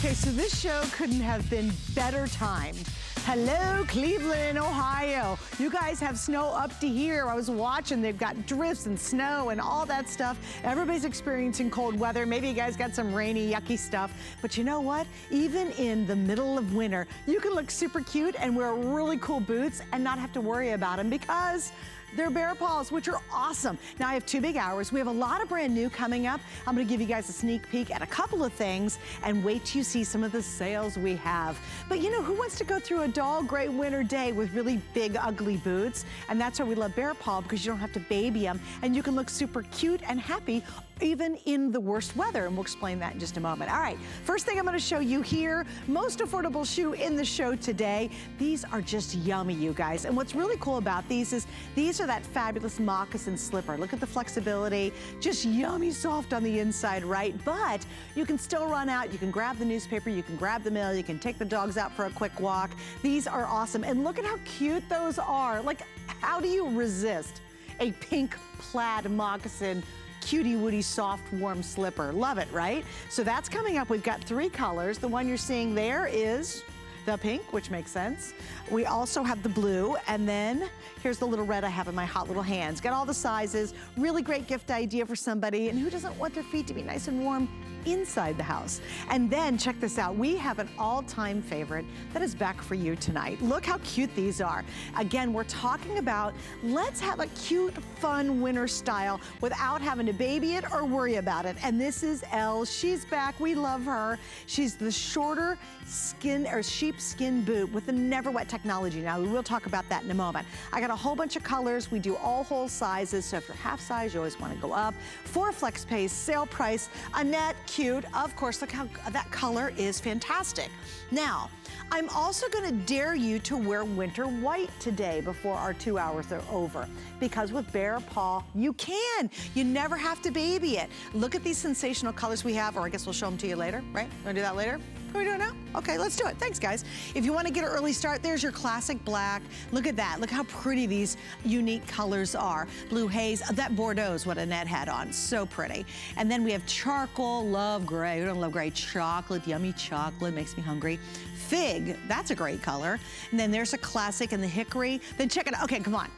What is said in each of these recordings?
Okay, so this show couldn't have been better timed. Hello, Cleveland, Ohio. You guys have snow up to here. I was watching, they've got drifts and snow and all that stuff. Everybody's experiencing cold weather. Maybe you guys got some rainy, yucky stuff. But you know what? Even in the middle of winter, you can look super cute and wear really cool boots and not have to worry about them because they're Bear Paws, which are awesome. Now I have 2 big hours. We have a lot of brand new coming up. I'm gonna give you guys a sneak peek at a couple of things and wait till you see some of the sales we have. But you know, who wants to go through a dull gray winter day with really big, ugly boots? And that's why we love Bear Paw, because you don't have to baby them and you can look super cute and happy even in the worst weather, and we'll explain that in just a moment. All right, first thing I'm gonna show you here, most affordable shoe in the show today. These are just yummy, you guys. And what's really cool about these is these are that fabulous moccasin slipper. Look at the flexibility, just yummy soft on the inside, right? But you can still run out, you can grab the newspaper, you can grab the mail, you can take the dogs out for a quick walk. These are awesome, and look at how cute those are. Like, how do you resist a pink plaid moccasin Cutie Woody soft warm slipper? Love it, right? So that's coming up. We've got 3 colors. The one you're seeing there is the pink, which makes sense. We also have the blue, and then here's the little red I have in my hot little hands. Got all the sizes. Really great gift idea for somebody, and who doesn't want their feet to be nice and warm inside the house? And then check this out. We have an all-time favorite that is back for you tonight. Look how cute these are. Again, we're talking about let's have a cute, fun winter style without having to baby it or worry about it. And this is Elle. She's back. We love her. She's the shorter skin or sheepskin boot with the never wet technology. Now, we will talk about that in a moment. I got a whole bunch of colors. We do all whole sizes. So if you're half size, you always want to go up. 4 flex pays, sale price. Annette, cute. Of course, look how that color is fantastic. Now, I'm also gonna dare you to wear winter white today before our 2 hours are over. Because with Bear Paw, you can. You never have to baby it. Look at these sensational colors we have, or I guess we'll show them to you later, right? Wanna do that later? Can we do it now? Okay, let's do it. Thanks, guys. If you want to get an early start, there's your classic black. Look at that. Look how pretty these unique colors are. Blue haze. That Bordeaux is what Annette had on. So pretty. And then we have charcoal. Love gray. Who don't love gray? Chocolate. Yummy chocolate. Makes me hungry. Fig. That's a great color. And then there's a classic in the hickory. Then check it out. Okay, come on.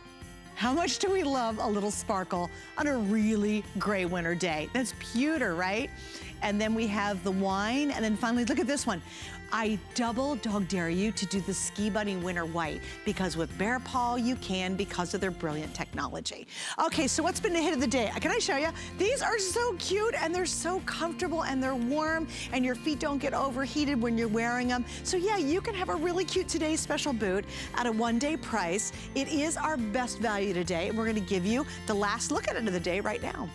How much do we love a little sparkle on a really gray winter day? That's pewter, right? And then we have the wine, and then finally, look at this one. I double dog dare you to do the Ski Bunny Winter White, because with Bear Paw, you can because of their brilliant technology. Okay, so what's been the hit of the day? Can I show you? These are so cute, and they're so comfortable, and they're warm, and your feet don't get overheated when you're wearing them. So yeah, you can have a really cute Today's Special boot at a one-day price. It is our best value today, and we're gonna give you the last look at it of the day right now.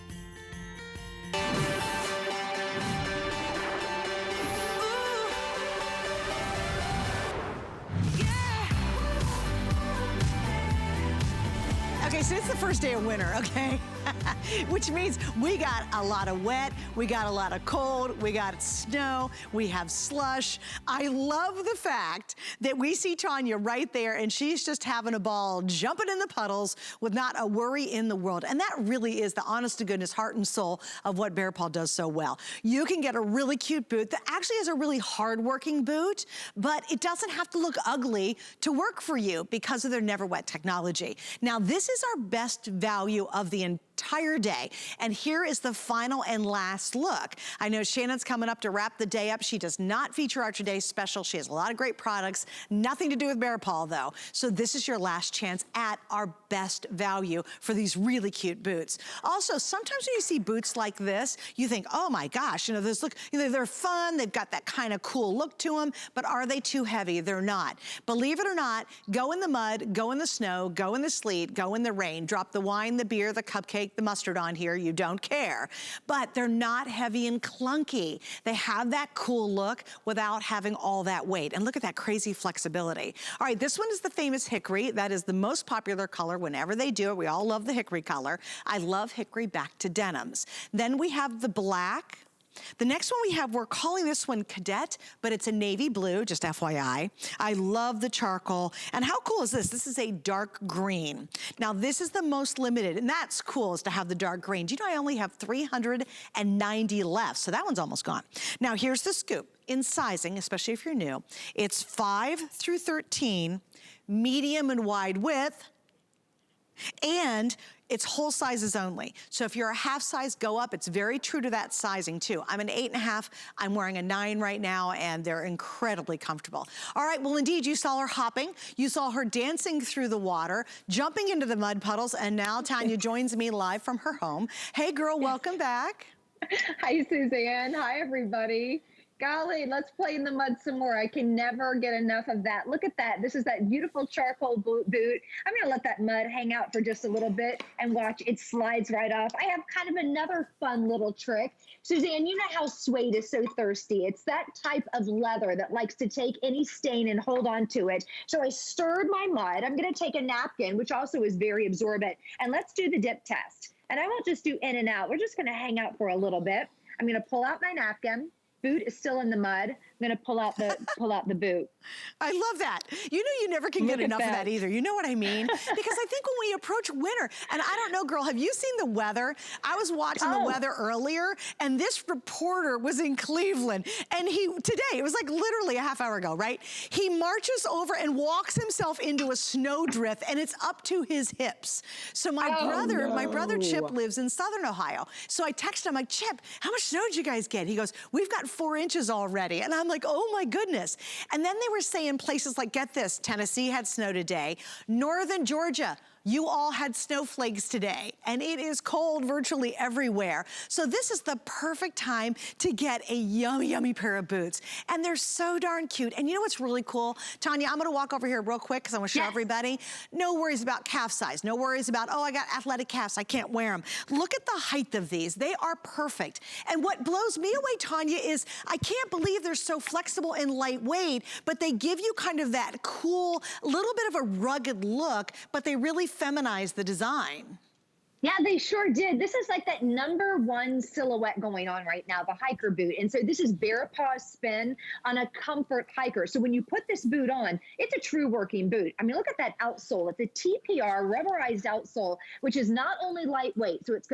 Okay, so it's the first day of winter, okay? Which means we got a lot of wet, we got a lot of cold, we got snow, we have slush. I love the fact that we see Tanya right there and she's just having a ball, jumping in the puddles with not a worry in the world. And that really is the honest to goodness heart and soul of what Bear Paw does so well. You can get a really cute boot that actually is a really hard-working boot, but it doesn't have to look ugly to work for you because of their never wet technology. Now, this is our best value of the entire day. And here is the final and last look. I know Shannon's coming up to wrap the day up. She does not feature our today's special. She has a lot of great products, nothing to do with Bear Paw though. So this is your last chance at our best value for these really cute boots. Also, sometimes when you see boots like this, you think, oh my gosh, you know, this look, you know, they're fun, they've got that kind of cool look to them, but are they too heavy? They're not. Believe it or not, go in the mud, go in the snow, go in the sleet, go in the rain, drop the wine, the beer, the cupcake, the mustard on here, you don't care. But they're not heavy and clunky. They have that cool look without having all that weight. And look at that crazy flexibility. All right, this one is the famous hickory. That is the most popular color whenever they do it. We all love the hickory color. I love hickory back to denims. Then we have the black. The next one we have, we're calling this one Cadet, but it's a navy blue, just FYI. I love the charcoal. And how cool is this? This is a dark green. Now this is the most limited, and that's cool, is to have the dark green. Do you know I only have 390 left, so that one's almost gone. Now here's the scoop. In sizing, especially if you're new, it's 5 through 13, medium and wide width, and it's whole sizes only. So if you're a half size, go up. It's very true to that sizing too. I'm an 8.5, I'm wearing a 9 right now, and they're incredibly comfortable. All right, well indeed, you saw her hopping. You saw her dancing through the water, jumping into the mud puddles, and now Tanya joins me live from her home. Hey girl, welcome back. Hi Suzanne, hi everybody. Golly, let's play in the mud some more. I can never get enough of that. Look at that. This is that beautiful charcoal boot. I'm going to let that mud hang out for just a little bit and watch it slides right off. I have kind of another fun little trick. Suzanne, you know how suede is so thirsty. It's that type of leather that likes to take any stain and hold on to it. So I stirred my mud. I'm going to take a napkin, which also is very absorbent, and let's do the dip test. And I won't just do in and out. We're just going to hang out for a little bit. I'm going to pull out my napkin. Boot is still in the mud. I'm going to pull out the boot. I love that. You know you never can get enough of that either. You know what I mean? Because I think when we approach winter, and I don't know, girl, have you seen the weather? I was watching the weather earlier, and this reporter was in Cleveland, and today, it was like literally a half hour ago, right? He marches over and walks himself into a snowdrift, and it's up to his hips. So my brother Chip lives in Southern Ohio. So I texted him, like, Chip, how much snow did you guys get? He goes, we've got 4 inches already. And I'm like, oh my goodness. And then they were saying places like, get this, Tennessee had snow today, northern Georgia, you all had snowflakes today, and it is cold virtually everywhere. So this is the perfect time to get a yummy, yummy pair of boots. And they're so darn cute. And you know what's really cool? Tanya, I'm gonna walk over here real quick because I wanna show everybody. No worries about calf size. No worries about, oh, I got athletic calves, I can't wear them. Look at the height of these. They are perfect. And what blows me away, Tanya, is I can't believe they're so flexible and lightweight, but they give you kind of that cool, little bit of a rugged look, but they really feminize the design. Yeah, they sure did. This is like that #1 silhouette going on right now, the hiker boot. And so this is BEARPAW spin on a comfort hiker. So when you put this boot on, it's a true working boot. I mean, look at that outsole. It's a TPR rubberized outsole, which is not only lightweight, so it's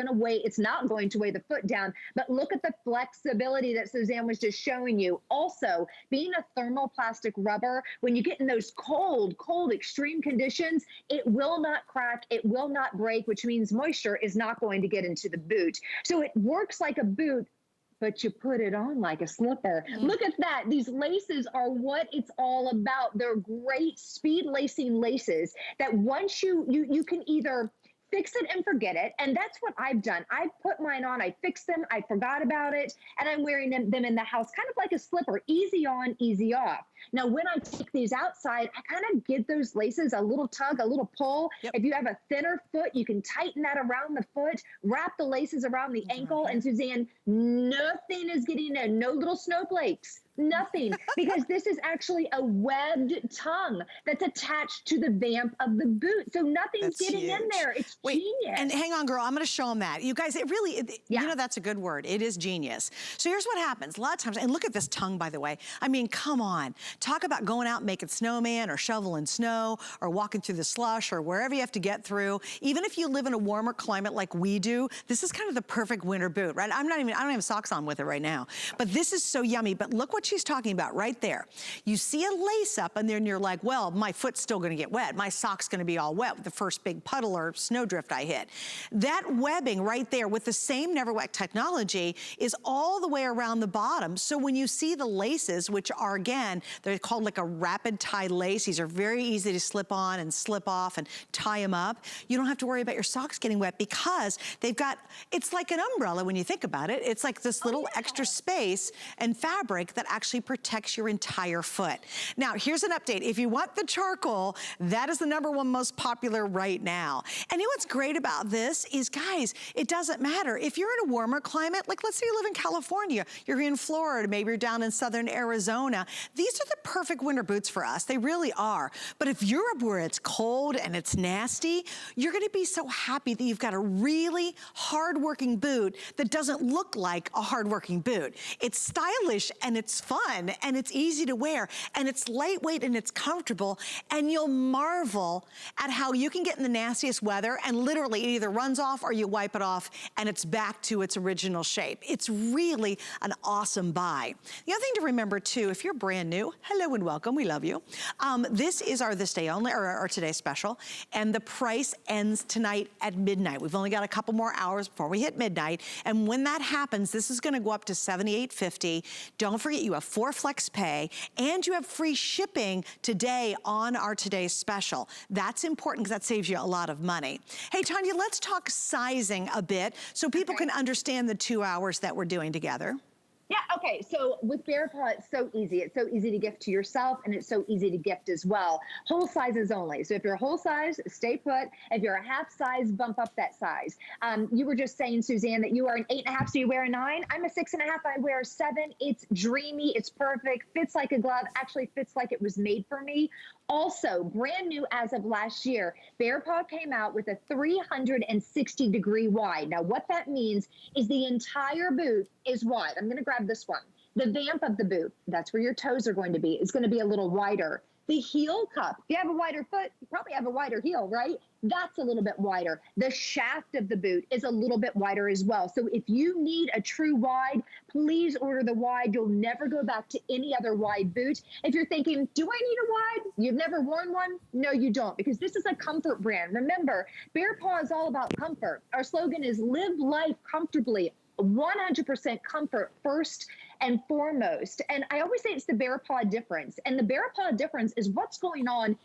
not going to weigh the foot down, but look at the flexibility that Suzanne was just showing you. Also, being a thermoplastic rubber, when you get in those cold, extreme conditions, it will not crack, it will not break, which means moisture is not going to get into the boot. So it works like a boot, but you put it on like a slipper. Look at that. These laces are what it's all about. They're great speed lacing laces that once you can either fix it and forget it. And that's what I've done. I put mine on, I fixed them, I forgot about it, and I'm wearing them in the house, kind of like a slipper, easy on, easy off. Now, when I take these outside, I kind of give those laces a little tug, a little pull. If you have a thinner foot, you can tighten that around the foot, wrap the laces around the ankle, and Suzanne, nothing is getting in, no little snowflakes. Nothing, because this is actually a webbed tongue that's attached to the vamp of the boot. So nothing's getting in there. It's genius. And hang on, girl, I'm going to show them that. You guys, you know, that's a good word. It is genius. So here's what happens. A lot of times, and look at this tongue, by the way. I mean, come on. Talk about going out and making snowman or shoveling snow or walking through the slush or wherever you have to get through. Even if you live in a warmer climate like we do, this is kind of the perfect winter boot, right? I don't have socks on with it right now. But this is so yummy. But look what she's talking about right there. You see a lace up and then you're like, well, my foot's still gonna get wet. My sock's gonna be all wet with the first big puddle or snowdrift I hit. That webbing right there with the same Never Wet technology is all the way around the bottom. So when you see the laces, which are, again, they're called like a rapid tie lace. These are very easy to slip on and slip off and tie them up. You don't have to worry about your socks getting wet because they've got, it's like an umbrella when you think about it. It's like this little extra space and fabric that actually protects your entire foot. Now, here's an update. If you want the charcoal, that is the #1 most popular right now. And you know what's great about this is, guys, it doesn't matter. If you're in a warmer climate, like let's say you live in California, you're in Florida, maybe you're down in southern Arizona, these are the perfect winter boots for us. They really are. But if Europe, where it's cold and it's nasty, you're gonna be so happy that you've got a really hard-working boot that doesn't look like a hard-working boot. It's stylish and it's fun and it's easy to wear and it's lightweight and it's comfortable, and you'll marvel at how you can get in the nastiest weather and literally it either runs off or you wipe it off and it's back to its original shape. It's really an awesome buy. The other thing to remember too, if you're brand new, hello and welcome, we love you. This is our this day only, or our today special, and the price ends tonight at midnight. We've only got a couple more hours before we hit midnight, and when that happens, this is gonna go up to $78.50. Don't forget you have 4 flex pay, and you have free shipping today on our today's special. That's important because that saves you a lot of money. Hey, Tanya, let's talk sizing a bit so people can understand the 2 hours that we're doing together. Yeah, okay, so with BEARPAW, it's so easy. It's so easy to gift to yourself, and it's so easy to gift as well. Whole sizes only. So if you're a whole size, stay put. If you're a half size, bump up that size. You were just saying, Suzanne, that you are an 8.5, so you wear a 9. I'm a 6.5, I wear a 7. It's dreamy, it's perfect, fits like a glove, actually fits like it was made for me. Also, brand new as of last year, BEARPAW came out with a 360-degree wide. Now, what that means is the entire boot is wide. I'm going to grab this one. The vamp of the boot, that's where your toes are going to be, is going to be a little wider. The heel cup, if you have a wider foot, you probably have a wider heel, right? That's a little bit wider. The shaft of the boot is a little bit wider as well. So if you need a true wide, please order the wide. You'll never go back to any other wide boot. If you're thinking, do I need a wide? You've never worn one? No, you don't, because this is a comfort brand. Remember, BEARPAW is all about comfort. Our slogan is live life comfortably. 100% comfort first and foremost. And I always say it's the BEARPAW difference. And the BEARPAW difference is what's going on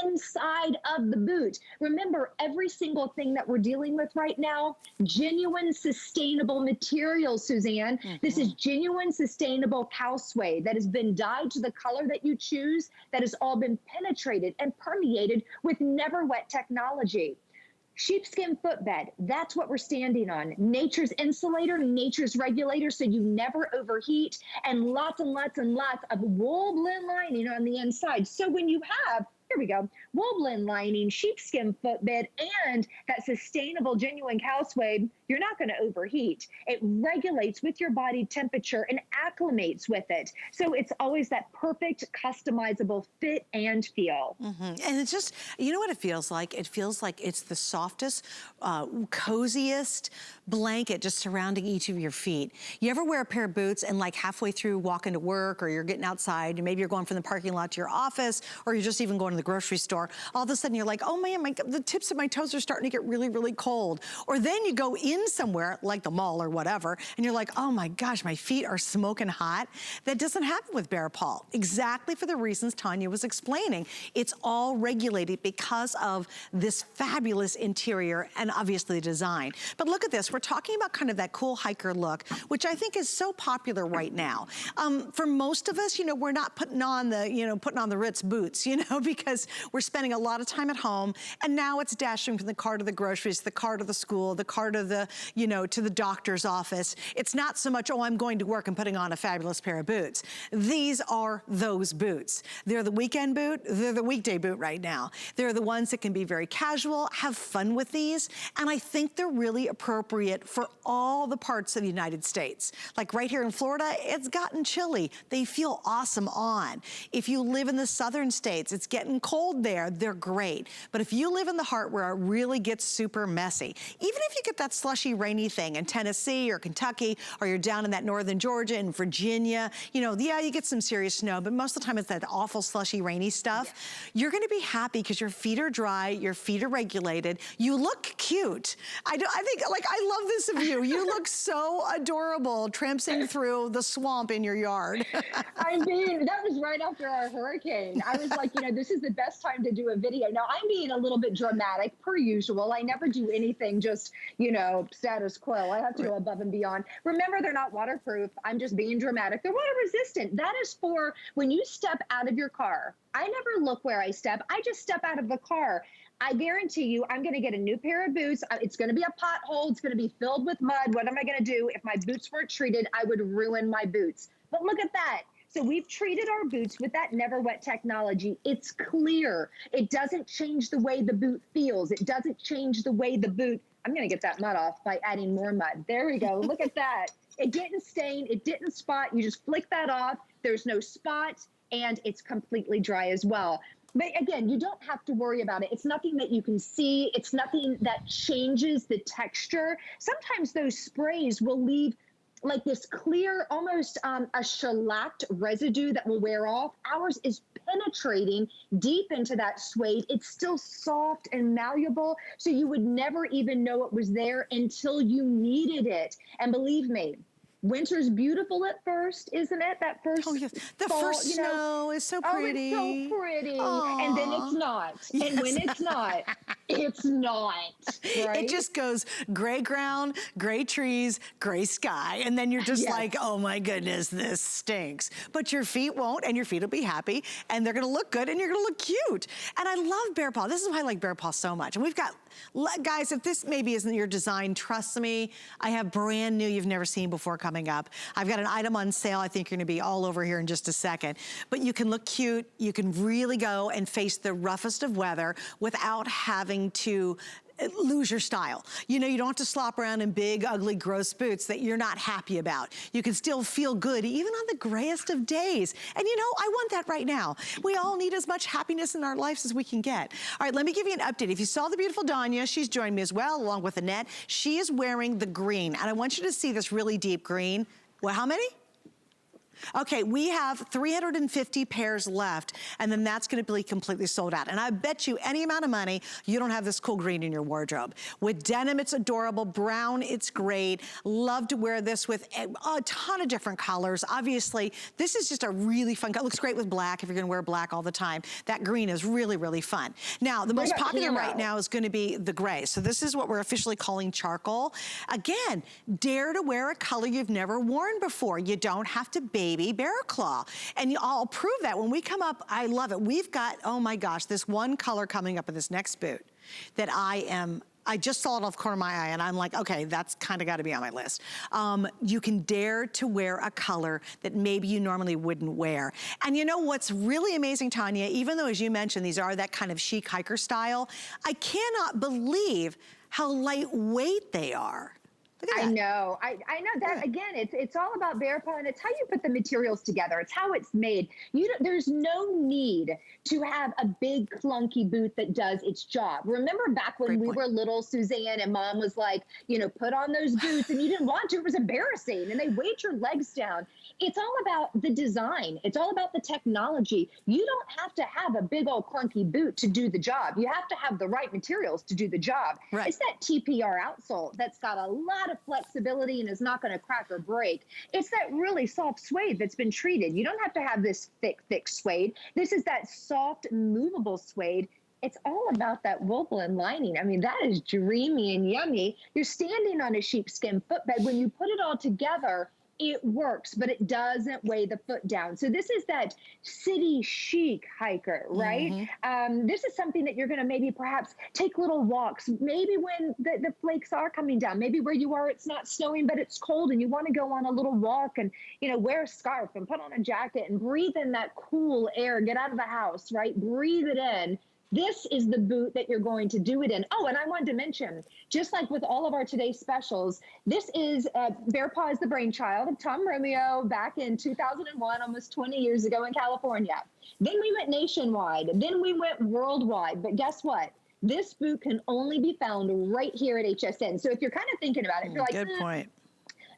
inside of the boot. Remember, every single thing that we're dealing with right now, genuine sustainable materials, Suzanne. This is genuine sustainable cow suede that has been dyed to the color that you choose, that has all been penetrated and permeated with never wet technology. Sheepskin footbed, that's what we're standing on. Nature's insulator, nature's regulator, so you never overheat, and lots and lots and lots of wool blend lining on the inside. So when you have, here we go, wool blend lining, sheepskin footbed, and that sustainable genuine cow suede, you're not going to overheat. It regulates with your body temperature and acclimates with it. So it's always that perfect customizable fit and feel. And it's just, you know what it feels like? It feels like it's the softest, coziest blanket just surrounding each of your feet. You ever wear a pair of boots and like halfway through walking to work, or you're getting outside and maybe you're going from the parking lot to your office, or you're just even going to the grocery store, all of a sudden you're like, oh man, the tips of my toes are starting to get really, really cold. Or then you go in somewhere like the mall or whatever, and you're like, oh my gosh, my feet are smoking hot. That doesn't happen with BEARPAW, exactly for the reasons Tanya was explaining. It's all regulated because of this fabulous interior and obviously design. But look at this, we're talking about kind of that cool hiker look, which I think is so popular right now. For most of us, you know, we're not putting on the Ritz boots, you know, because we're spending a lot of time at home, and now it's dashing from the car to the groceries, the car to the school, the car to the, you know, to the doctor's office. It's not so much, oh, I'm going to work and putting on a fabulous pair of boots. These are those boots. They're the weekend boot, they're the weekday boot right now. They're the ones that can be very casual, have fun with these, and I think they're really appropriate for all the parts of the United States. Like right here in Florida, it's gotten chilly. They feel awesome on. If you live in the southern states, it's getting cold there, they're great. But if you live in the heart where it really gets super messy, even if you get that slushy, rainy thing in Tennessee or Kentucky, or you're down in that northern Georgia and Virginia, you know, yeah, you get some serious snow, but most of the time it's that awful slushy, rainy stuff. Yeah. You're gonna be happy because your feet are dry, your feet are regulated, you look cute. I think, like, I love this of you. You look so adorable tramping through the swamp in your yard. I mean, that was right after our hurricane. I was like, you know, this is the best time to do a video. Now, I'm being a little bit dramatic, per usual. I never do anything just, you know, status quo. I have to go above and beyond. Remember, they're not waterproof. I'm just being dramatic. They're water resistant. That is for when you step out of your car. I never look where I step. I just step out of the car. I guarantee you, I'm going to get a new pair of boots. It's going to be a pothole. It's going to be filled with mud. What am I going to do? If my boots weren't treated, I would ruin my boots. But look at that. So we've treated our boots with that Never Wet technology. It's clear. It doesn't change the way the boot feels. It doesn't change the way the boot, I'm going to get that mud off by adding more mud. There we go. Look at that. It didn't stain. It didn't spot. You just flick that off. There's no spot, and it's completely dry as well. But again, you don't have to worry about it. It's nothing that you can see. It's nothing that changes the texture. Sometimes those sprays will leave like this clear, almost a shellacked residue that will wear off. Ours is penetrating deep into that suede. It's still soft and malleable, so you would never even know it was there until you needed it. And believe me, winter's beautiful at first, isn't it? That first the fall, first snow is so pretty. Oh, it's so pretty. Aww. And then it's not. Yes. And when it's not, it's not. Right? It just goes gray ground, gray trees, gray sky. And then you're just like, oh my goodness, this stinks. But your feet won't, and your feet will be happy, and they're gonna look good, and you're gonna look cute. And I love BEARPAW. This is why I like BEARPAW so much. And we've got, guys, if this maybe isn't your design, trust me, I have brand new you've never seen before coming up. I've got an item on sale. I think you're gonna be all over here in just a second. But you can look cute. You can really go and face the roughest of weather without having to lose your style. You know, you don't have to slop around in big, ugly, gross boots that you're not happy about. You can still feel good even on the grayest of days. And you know, I want that right now. We all need as much happiness in our lives as we can get. All right, let me give you an update. If you saw the beautiful Danya, she's joined me as well, along with Annette. She is wearing the green, and I want you to see this really deep green. Well, how many? Okay, we have 350 pairs left, and then that's gonna be completely sold out. And I bet you any amount of money, you don't have this cool green in your wardrobe. With denim, it's adorable. Brown, it's great. Love to wear this with a ton of different colors. Obviously, this is just a really fun color. It looks great with black if you're gonna wear black all the time. That green is really, really fun. Now, the most popular right now is gonna be the gray. So this is what we're officially calling charcoal. Again, dare to wear a color you've never worn before. You don't have to baby bear claw. And I'll prove that when we come up. I love it. We've got, oh my gosh, this one color coming up in this next boot that I just saw it off the corner of my eye, and I'm like, okay, that's kind of got to be on my list. You can dare to wear a color that maybe you normally wouldn't wear. And you know what's really amazing, Tanya, even though, as you mentioned, these are that kind of chic hiker style, I cannot believe how lightweight they are. I know. I know that, again, it's all about BEARPAW, and it's how you put the materials together. It's how it's made. There's no need to have a big clunky boot that does its job. Remember back when we were little, Suzanne, and Mom was like, you know, put on those boots, and you didn't want to. It was embarrassing, and they weighed your legs down. It's all about the design. It's all about the technology. You don't have to have a big old clunky boot to do the job. You have to have the right materials to do the job. Right. It's that TPR outsole that's got a lot of flexibility and is not going to crack or break. It's that really soft suede that's been treated. You don't have to have this thick suede. This is that soft, movable suede. It's all about that woven lining. I mean, that is dreamy and yummy. You're standing on a sheepskin footbed. When you put it all together, it works, but it doesn't weigh the foot down. So this is that city chic hiker, right? Mm-hmm. This is something that you're going to maybe perhaps take little walks, maybe when the flakes are coming down, maybe where you are, it's not snowing, but it's cold and you want to go on a little walk and, you know, wear a scarf and put on a jacket and breathe in that cool air, get out of the house, right? Breathe it in. This is the boot that you're going to do it in. Oh, and I wanted to mention, just like with all of our today's specials, this is, BEARPAW is the brainchild of Tom Romeo back in 2001, almost 20 years ago in California. Then we went nationwide, then we went worldwide, but guess what? This boot can only be found right here at HSN. So if you're kind of thinking about it, you're like, good point.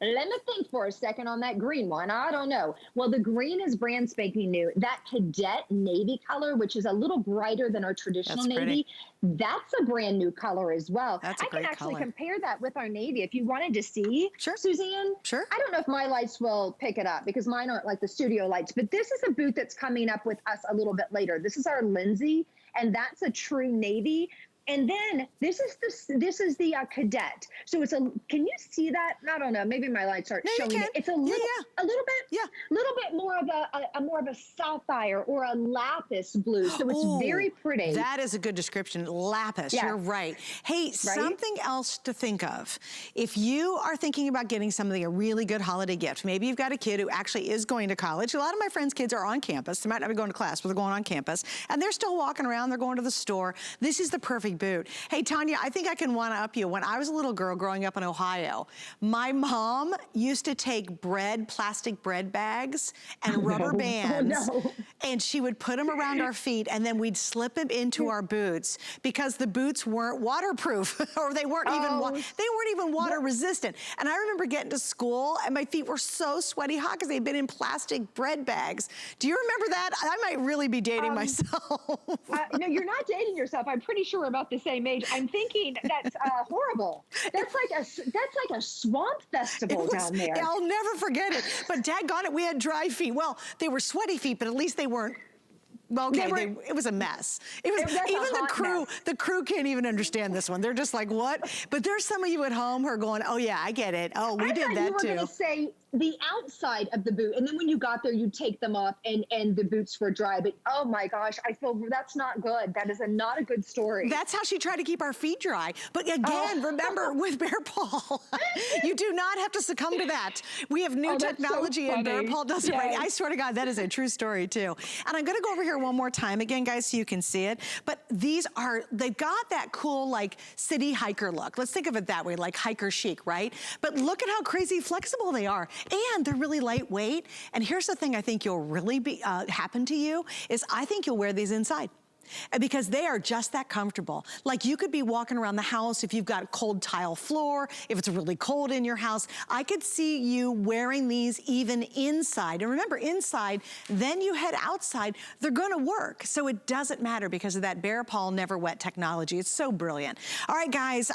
Let me think for a second on that green one. I don't know. Well, the green is brand spanking new. That Cadet navy color, which is a little brighter than our traditional navy, that's a brand new color as well. That's a I great can actually color. compare that with our navy if you wanted to see, Suzanne. Sure. I don't know if my lights will pick it up because mine aren't like the studio lights, but this is a boot that's coming up with us a little bit later. This is our Lindsay, and that's a true navy. And then this is the Cadet. So it's a, can you see that? I don't know. Maybe my lights aren't showing it. It's a little bit more of a sapphire or a lapis blue. So it's very pretty. That is a good description. Lapis. Yes. You're right. Hey, something else to think of. If you are thinking about getting somebody a really good holiday gift, maybe you've got a kid who actually is going to college. A lot of my friends' kids are on campus. They might not be going to class, but they're going on campus. And they're still walking around. They're going to the store. This is the perfect boot. Hey, Tanya, I think I can one-up you. When I was a little girl growing up in Ohio, my mom used to take plastic bread bags and rubber bands, and she would put them around our feet, and then we'd slip them into our boots because the boots weren't waterproof, or they weren't even water resistant. And I remember getting to school, and my feet were so sweaty hot because they'd been in plastic bread bags. Do you remember that? I might really be dating myself. No, you're not dating yourself. I'm pretty sure about the same age. I'm thinking that's horrible. That's like a swamp festival down there. I'll never forget it. But daggone it, we had dry feet. Well, they were sweaty feet, but at least they weren't. Well, okay, it was a mess. It was even the crew can't even understand this one. They're just like, what? But there's some of you at home who are going, oh yeah, I get it. Oh, we did that too. You were going to say the outside of the boot, and then when you got there, you take them off, and the boots were dry. But oh my gosh, I feel that's not good. That is not a good story. That's how she tried to keep our feet dry. But again, remember with BearPaw, you do not have to succumm to that. We have new technology, and BearPaw does it right. I swear to God, that is a true story too. And I'm going to go over here one more time again, guys, so you can see it. But they've got that cool like city hiker look. Let's think of it that way, like hiker chic, right? But look at how crazy flexible they are. And they're really lightweight. And here's the thing I think you'll really be happen to you is I think you'll wear these inside. Because they are just that comfortable. Like you could be walking around the house if you've got a cold tile floor, if it's really cold in your house. I could see you wearing these even inside. And remember, inside, then you head outside, they're gonna work. So it doesn't matter because of that BearPaw Never Wet technology. It's so brilliant. All right, guys,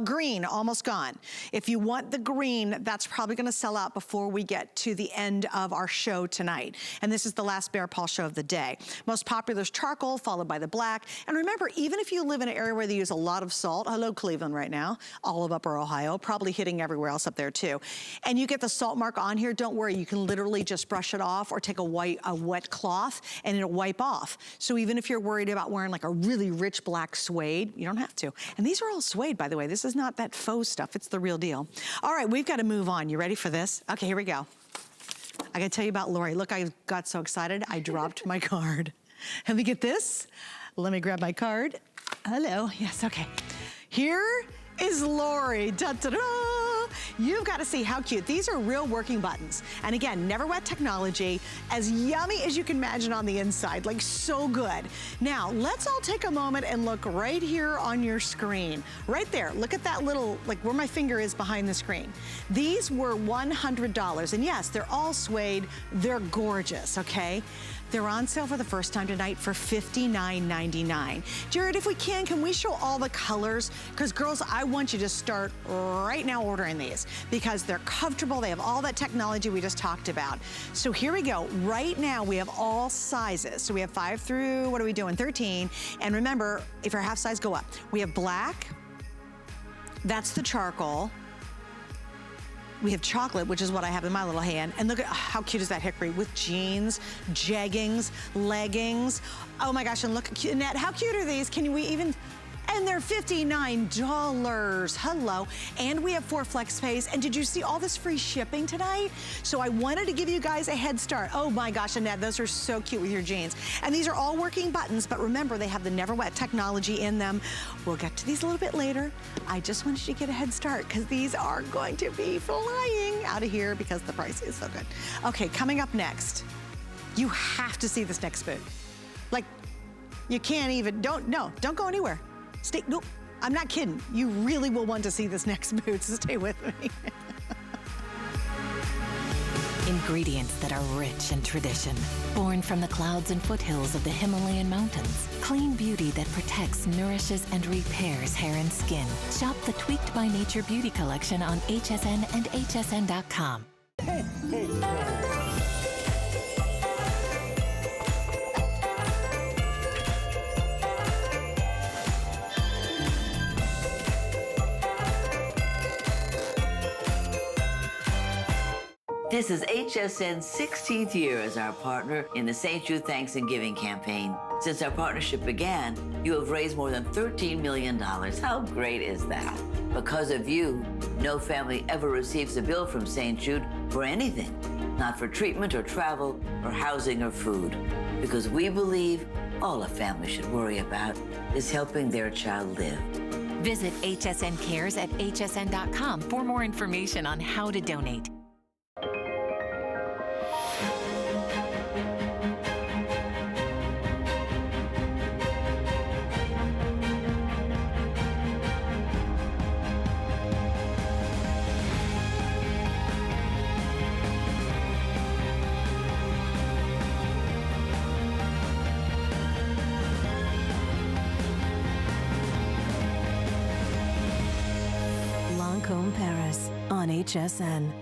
green, almost gone. If you want the green, that's probably gonna sell out before we get to the end of our show tonight. And this is the last BearPaw show of the day. Most popular is charcoal, followed by the black. And remember, even if you live in an area where they use a lot of salt, hello Cleveland right now, all of upper Ohio, probably hitting everywhere else up there too. And you get the salt mark on here, don't worry, you can literally just brush it off or take a wet cloth and it'll wipe off. So even if you're worried about wearing like a really rich black suede, you don't have to. And these are all suede, by the way. This is not that faux stuff, it's the real deal. All right, we've got to move on. You ready for this? Okay, here we go. I gotta tell you about Lori. Look, I got so excited, I dropped my card. Let me get this. Let me grab my card. Hello, yes, okay. Here is Lori, da-da-da. You've got to see how cute. These are real working buttons. And again, Never Wet technology, as yummy as you can imagine on the inside, like so good. Now, let's all take a moment and look right here on your screen. Right there, look at that little, like where my finger is behind the screen. These were $100, and yes, they're all suede. They're gorgeous, okay? They're on sale for the first time tonight for $59.99. Jared, if we can we show all the colors? Because girls, I want you to start right now ordering these because they're comfortable. They have all that technology we just talked about. So here we go. Right now, we have all sizes. So we have 5 through, what are we doing, 13. And remember, if your half size, go up. We have black. That's the charcoal. We have chocolate, which is what I have in my little hand. And look at how cute is that hickory with jeans, jeggings, leggings. Oh my gosh, and look, Annette, how cute are these? Can we even, and they're $59. Hello. And we have 4 flex pays. And did you see all this free shipping tonight? So I wanted to give you guys a head start. Oh my gosh, Annette, those are so cute with your jeans. And these are all working buttons, but remember, they have the Never Wet technology in them. We'll get to these a little bit later. I just wanted you to get a head start because these are going to be flying out of here because the price is so good. Okay, coming up next, you have to see this next boot. Like, you can't even, don't go anywhere. Nope, I'm not kidding. You really will want to see this next boot, so stay with me. Ingredients that are rich in tradition, born from the clouds and foothills of the Himalayan mountains. Clean beauty that protects, nourishes, and repairs hair and skin. Shop the Tweaked by Nature Beauty Collection on HSN and hsn.com. This is HSN's 16th year as our partner in the St. Jude Thanks and Giving campaign. Since our partnership began, you have raised more than $13 million. How great is that? Because of you, no family ever receives a bill from St. Jude for anything, not for treatment or travel or housing or food. Because we believe all a family should worry about is helping their child live. Visit HSN Cares at hsn.com for more information on how to donate. Paris on HSN.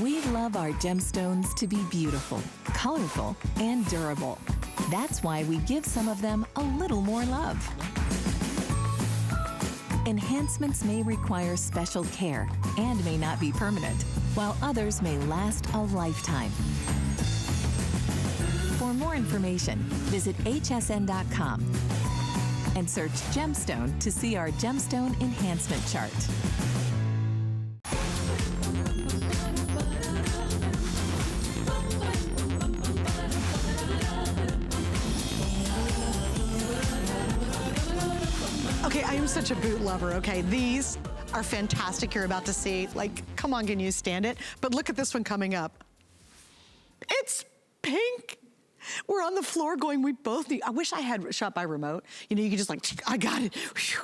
We love our gemstones to be beautiful, colorful, and durable. That's why we give some of them a little more love. Enhancements may require special care and may not be permanent, while others may last a lifetime. For more information, visit hsn.com and search gemstone to see our gemstone enhancement chart. Okay, I am such a boot lover, okay? These are fantastic you're about to see. Like, come on, can you stand it? But look at this one coming up. It's pink. We're on the floor going, we both need, I wish I had shot by remote. You know, you could just like, I got it,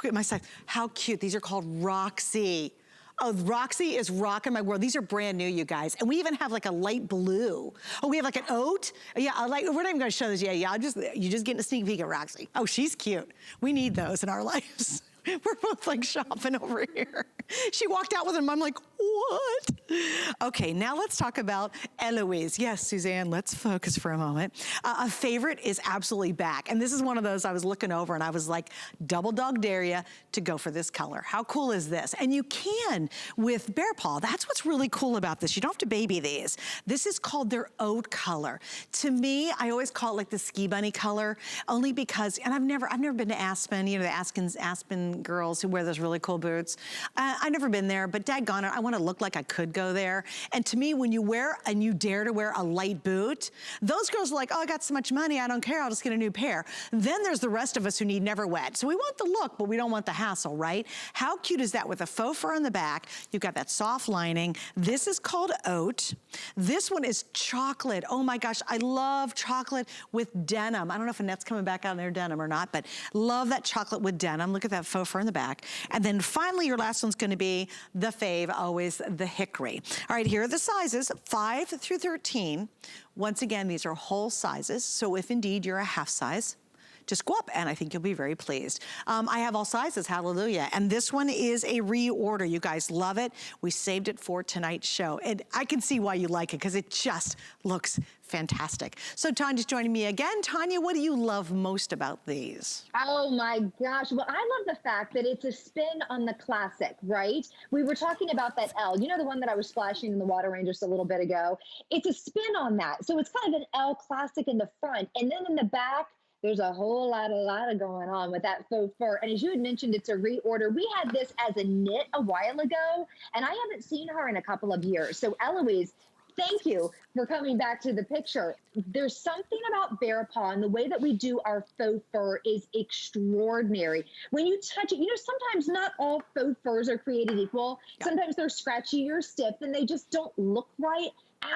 at my side. How cute, these are called Roxy. Oh, Roxy is rocking my world. These are brand new, you guys. And we even have like a light blue. Oh, we have like an oat. Yeah, we're not even gonna show this yet. Yeah, you're just getting a sneak peek at Roxy. Oh, she's cute. We need those in our lives. We're both like shopping over here. She walked out with them, I'm like, what? Okay, now let's talk about Eloise. Yes, Suzanne, let's focus for a moment. A favorite is absolutely back. And this is one of those I was looking over and I was like, double dog dare ya to go for this color. How cool is this? And you can with BEARPAW. That's what's really cool about this. You don't have to baby these. This is called their oat color. To me, I always call it like the ski bunny color, only because, and I've never been to Aspen, you know, the Aspen girls who wear those really cool boots. I've never been there, but daggone it, I want to look like I could go there. And to me, when you wear and you dare to wear a light boot, those girls are like, oh, I got so much money, I don't care, I'll just get a new pair. Then there's the rest of us who need never wet. So we want the look, but we don't want the hassle, right? How cute is that with a faux fur on the back? You've got that soft lining. This is called oat. This one is chocolate. Oh my gosh, I love chocolate with denim. I don't know if Annette's coming back out in their denim or not, but love that chocolate with denim. Look at that faux fur in the back. And then finally, your last one's gonna be the fave, always the hickory. All right, here are the sizes, 5 through 13. Once again, these are whole sizes. So if indeed you're a half size, just go up and I think you'll be very pleased. I have all sizes, hallelujah. And this one is a reorder. You guys love it. We saved it for tonight's show. And I can see why you like it because it just looks fantastic. So Tanya's joining me again. Tanya, what do you love most about these? Oh my gosh. Well, I love the fact that it's a spin on the classic, right? We were talking about that Elle, you know, the one that I was splashing in the water rain just a little bit ago. It's a spin on that. So it's kind of an Elle classic in the front. And then in the back, there's a whole lot of going on with that faux fur. And as you had mentioned, it's a reorder. We had this as a knit a while ago, and I haven't seen her in a couple of years. So Eloise, thank you for coming back to the picture. there's something about BEARPAW and the way that we do our faux fur is extraordinary. When you touch it, you know, sometimes not all faux furs are created equal. Yeah. Sometimes they're scratchy or stiff and they just don't look right.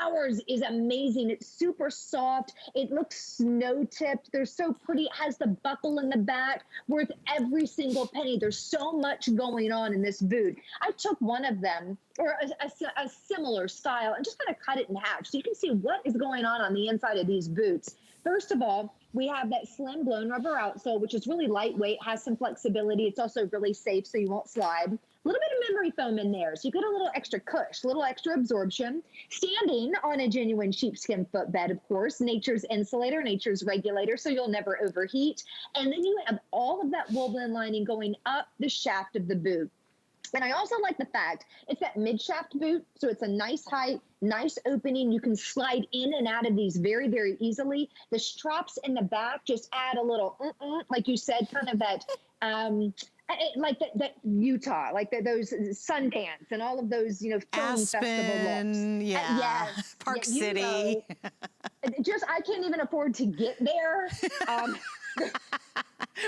Ours is amazing. It's super soft. It looks snow-tipped. They're so pretty. It has the buckle in the back, worth every single penny. There's so much going on in this boot. I took one of them, or a similar style, and just kind of cut it in half so you can see what is going on the inside of these boots. First of all, we have that slim blown rubber outsole, which is really lightweight, has some flexibility. It's also really safe so you won't slide. A little bit of memory foam in there, so you get a little extra cush, a little extra absorption. Standing on a genuine sheepskin footbed, of course, nature's insulator, nature's regulator, so you'll never overheat. And then you have all of that woven lining going up the shaft of the boot. And I also like the fact it's that mid-shaft boot, so it's a nice height, nice opening. You can slide in and out of these very, very easily. The straps in the back just add a little, like you said, kind of that, like that Utah, like those Sundance and all of those, you know, film Aspen, festival looks. Yeah, yes, Park City. Just, I can't even afford to get there.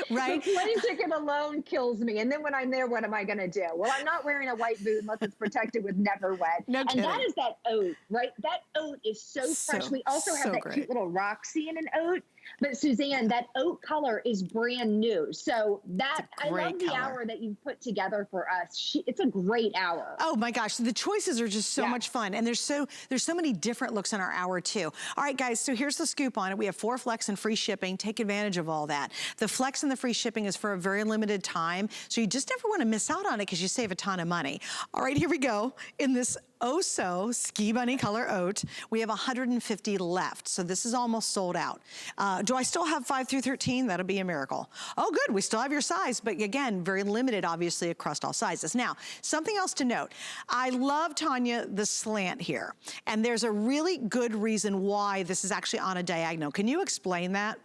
Right? The plane ticket alone kills me. And then when I'm there, what am I going to do? Well, I'm not wearing a white boot unless it's protected with Never Wet. No kidding. And that is that oat, right? That oat is so fresh. We also have that cute little Roxy in an oat. But Suzanne, that oat color is brand new. So that, I love the hour that you put together for us. It's a great hour. Oh my gosh, the choices are just so much fun. And there's so many different looks in our hour too. All right guys, so here's the scoop on it. We have 4 flex and free shipping. Take advantage of all that. The flex and the free shipping is for a very limited time. So you just never want to miss out on it because you save a ton of money. All right, here we go. In this oh-so ski bunny color oat, we have 150 left. So this is almost sold out. Do I still have 5 through 13? That'll be a miracle. Oh good, we still have your size, but again, very limited obviously across all sizes. Now, something else to note. I love, Tanya, the slant here. And there's a really good reason why this is actually on a diagonal. Can you explain that?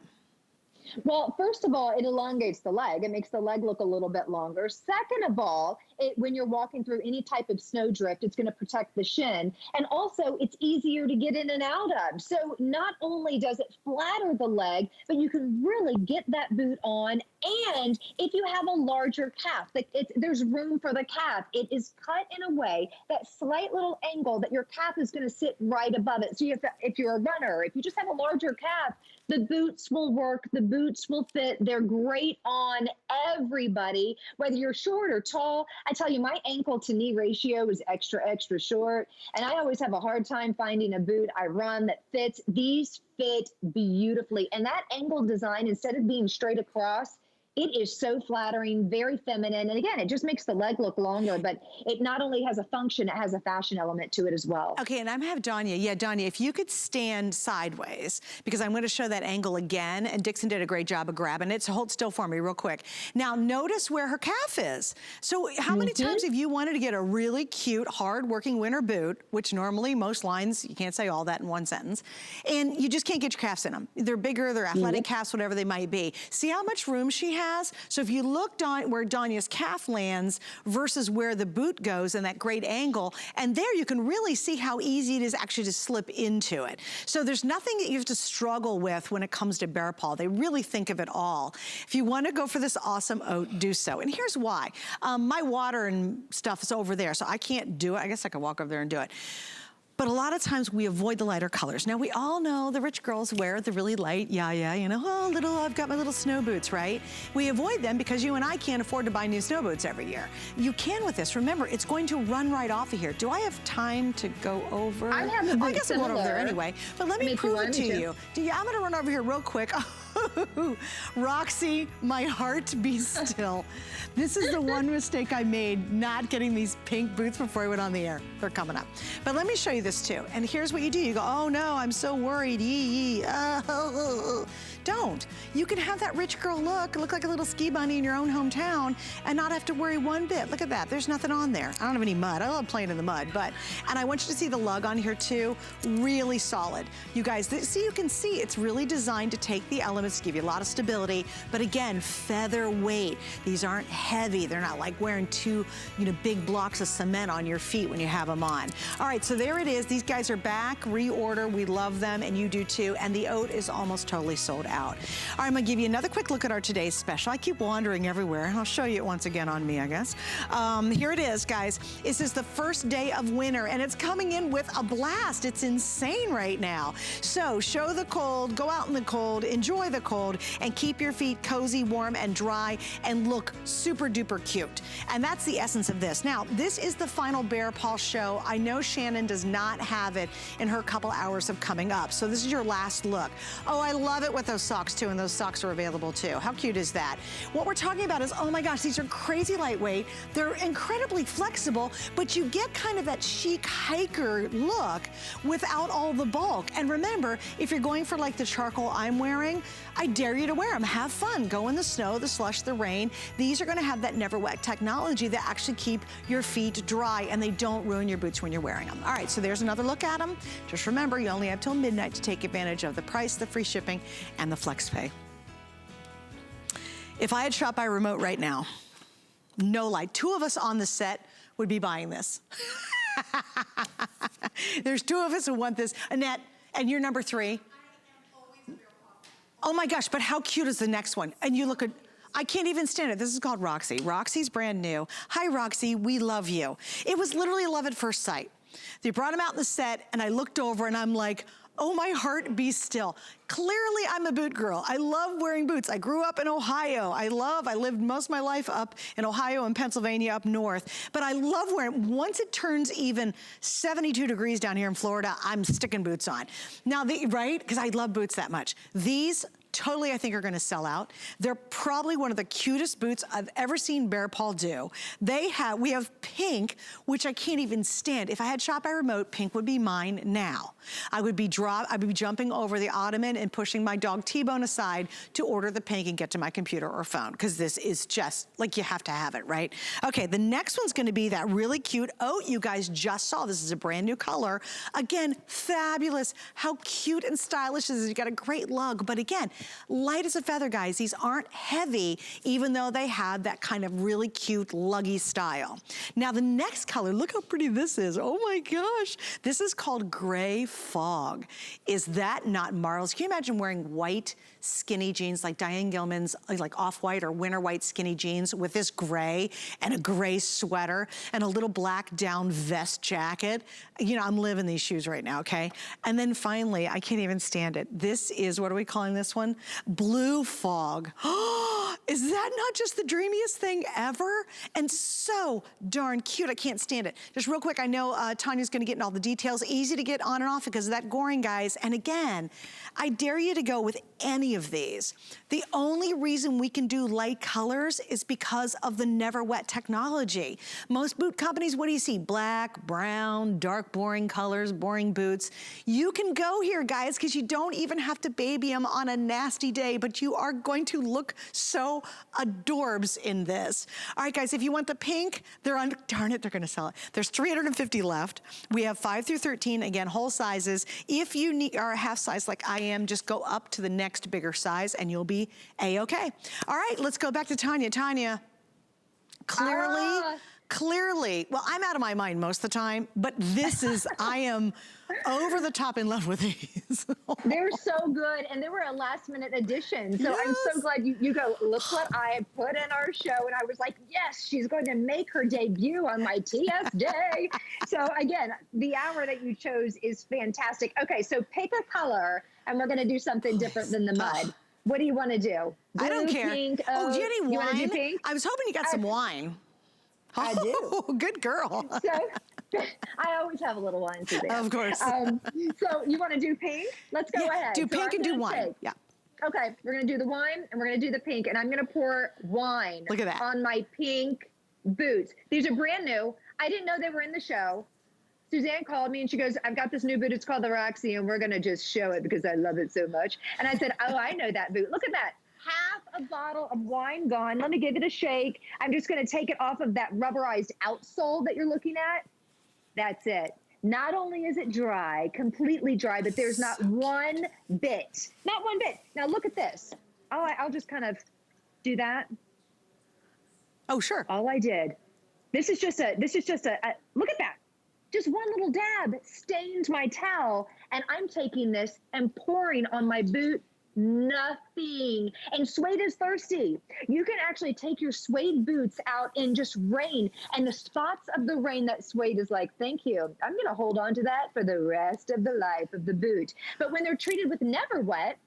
Well, first of all, it elongates the leg. It makes the leg look a little bit longer. Second of all, when you're walking through any type of snowdrift, it's going to protect the shin. And also, it's easier to get in and out of. So not only does it flatter the leg, but you can really get that boot on. And if you have a larger calf, there's room for the calf. It is cut in a way, that slight little angle that your calf is going to sit right above it. So if you're a runner, if you just have a larger calf, the boots will work, the boots will fit. They're great on everybody, whether you're short or tall. I tell you, my ankle to knee ratio is extra, extra short. And I always have a hard time finding a boot I run that fits. These fit beautifully. And that angle design, instead of being straight across, it is so flattering, very feminine. And again, it just makes the leg look longer, but it not only has a function, it has a fashion element to it as well. Okay, and I'm gonna have Danya. Yeah, Danya, if you could stand sideways, because I'm gonna show that angle again, and Dixon did a great job of grabbing it, so hold still for me real quick. Now, notice where her calf is. So how many times have you wanted to get a really cute, hard-working winter boot, which normally most lines, you can't say all that in one sentence, and you just can't get your calves in them. They're bigger, they're athletic calves, whatever they might be. See how much room she has? So if you look where Danya's calf lands versus where the boot goes and that great angle, and there you can really see how easy it is actually to slip into it. So there's nothing that you have to struggle with when it comes to BEARPAW. They really think of it all. If you want to go for this awesome oat, do so. And here's why. My water and stuff is over there, so I can't do it. I guess I could walk over there and do it. But a lot of times we avoid the lighter colors. Now we all know the rich girls wear the really light, you know, oh, I've got my little snow boots, right? We avoid them because you and I can't afford to buy new snow boots every year. You can with this. Remember, it's going to run right off of here. Do I have time to go over? I have a boot I guess I'm going over there anyway. But let me prove it to you. I'm going to run over here real quick. Roxy, my heart be still. This is the one mistake I made, not getting these pink boots before I went on the air. They're coming up. But let me show you this too. And here's what you do. You go, oh no, I'm so worried. Don't. You can have that rich girl look like a little ski bunny in your own hometown and not have to worry one bit. Look at that. There's nothing on there. I don't have any mud. I love playing in the mud, and I want you to see the lug on here too. Really solid. You guys, see, you can see it's really designed to take the elements, give you a lot of stability, but again, feather weight. These aren't heavy. They're not like wearing two, big blocks of cement on your feet when you have them on. All right, so there it is. These guys are back, reorder. We love them, and you do too. And the oat is almost totally sold out. All right, I'm gonna give you another quick look at our today's special. I keep wandering everywhere, and I'll show you it once again on me, I guess. Here it is, guys. This is the first day of winter, and it's coming in with a blast. It's insane right now. So show the cold, go out in the cold, enjoy the cold, and keep your feet cozy, warm, and dry, and look super duper cute. And that's the essence of this. Now, this is the final BEARPAW show. I know Shannon does not have it in her couple hours of coming up, so this is your last look. Oh, I love it with those socks too, and those socks are available too. How cute is that? What we're talking about is, oh my gosh, these are crazy lightweight. They're incredibly flexible, but you get kind of that chic hiker look without all the bulk. And remember, if you're going for like the charcoal I'm wearing, I dare you to wear them. Have fun. Go in the snow, the slush, the rain. These are gonna have that never wet technology that actually keep your feet dry, and they don't ruin your boots when you're wearing them. All right, so there's another look at them. Just remember, you only have till midnight to take advantage of the price, the free shipping, and the flex pay. If I had shot by remote right now, no lie, 2 of us on the set would be buying this. There's 2 of us who want this. Annette, and you're number 3. Oh my gosh, but how cute is the next one? And you look at, I can't even stand it. This is called Roxy. Roxy's brand new. Hi, Roxy, we love you. It was literally love at first sight. They brought him out in the set, and I looked over, and I'm like, oh, my heart, be still. Clearly, I'm a boot girl. I love wearing boots. I grew up in Ohio. I lived most of my life up in Ohio and Pennsylvania up north. But I love wearing, once it turns even 72 degrees down here in Florida, I'm sticking boots on. Now, right? Because I love boots that much. These totally, I think, are gonna sell out. They're probably one of the cutest boots I've ever seen BEARPAW do. We have pink, which I can't even stand. If I had shot by remote, pink would be mine now. I'd be jumping over the ottoman and pushing my dog T-Bone aside to order the pink and get to my computer or phone, because this is just, like, you have to have it, right? Okay, the next one's gonna be that really cute oat you guys just saw. This is a brand new color. Again, fabulous. How cute and stylish is it? You got a great lug, but again, light as a feather, guys. These aren't heavy, even though they have that kind of really cute luggy style. Now, the next color, look how pretty this is. Oh my gosh. This is called Gray Fog. Is that not marvelous? Can you imagine wearing white skinny jeans like Diane Gilman's, like off-white or winter white skinny jeans with this gray and a gray sweater and a little black down vest jacket? You know, I'm living these shoes right now, okay? And then finally, I can't even stand it. This is, what are we calling this one? Blue Fog. Is that not just the dreamiest thing ever? And so darn cute, I can't stand it. Just real quick, I know Tanya's gonna get in all the details. Easy to get on and off because of that goring, guys. And again, I dare you to go with any of these. The only reason we can do light colors is because of the never wet technology. Most boot companies, what do you see? Black, brown, dark, boring colors, boring boots. You can go here, guys, because you don't even have to baby them on a nasty day, but you are going to look so adorbs in this. All right, guys, if you want the pink, they're on, darn it, they're gonna sell it. There's 350 left. We have 5 through 13, again, whole sizes. If you are a half size like I am, just go up to the next bigger size and you'll be A-okay. All right, let's go back to Tanya. Tanya, clearly, well, I'm out of my mind most of the time, but this is, I am over the top in love with these. They're so good, and they were a last minute addition. So yes. I'm so glad you go, look what I put in our show. And I was like, yes, she's going to make her debut on my TS day. So again, the hour that you chose is fantastic. Okay, so pick a color, and we're gonna do something different than the mud. What do you wanna do? Blue, I don't care. Pink, oh, do you have any wine? Do pink? I was hoping you got some wine. I do. Good girl. So, I always have a little wine to do. Of course. So you want to do pink? Let's go ahead. Do pink and do wine. Yeah. Okay, we're going to do the wine and we're going to do the pink. And I'm going to pour wine Look at that. on my pink boots. These are brand new. I didn't know they were in the show. Suzanne called me and she goes, I've got this new boot. It's called the Roxy and we're going to just show it because I love it so much. And I said, oh, I know that boot. Look at that. Half a bottle of wine gone. Let me give it a shake. I'm just going to take it off of that rubberized outsole that you're looking at. That's it. Not only is it dry, completely dry, but there's not one bit. Not one bit. Now look at this. I'll just kind of do that. Oh, sure. All I did. This is just a, look at that. Just one little dab stained my towel, and I'm taking this and pouring on my boot. Nothing. And suede is thirsty. You can actually take your suede boots out in just rain, and the spots of the rain that suede is like, thank you. I'm going to hold on to that for the rest of the life of the boot. But when they're treated with Never Wet,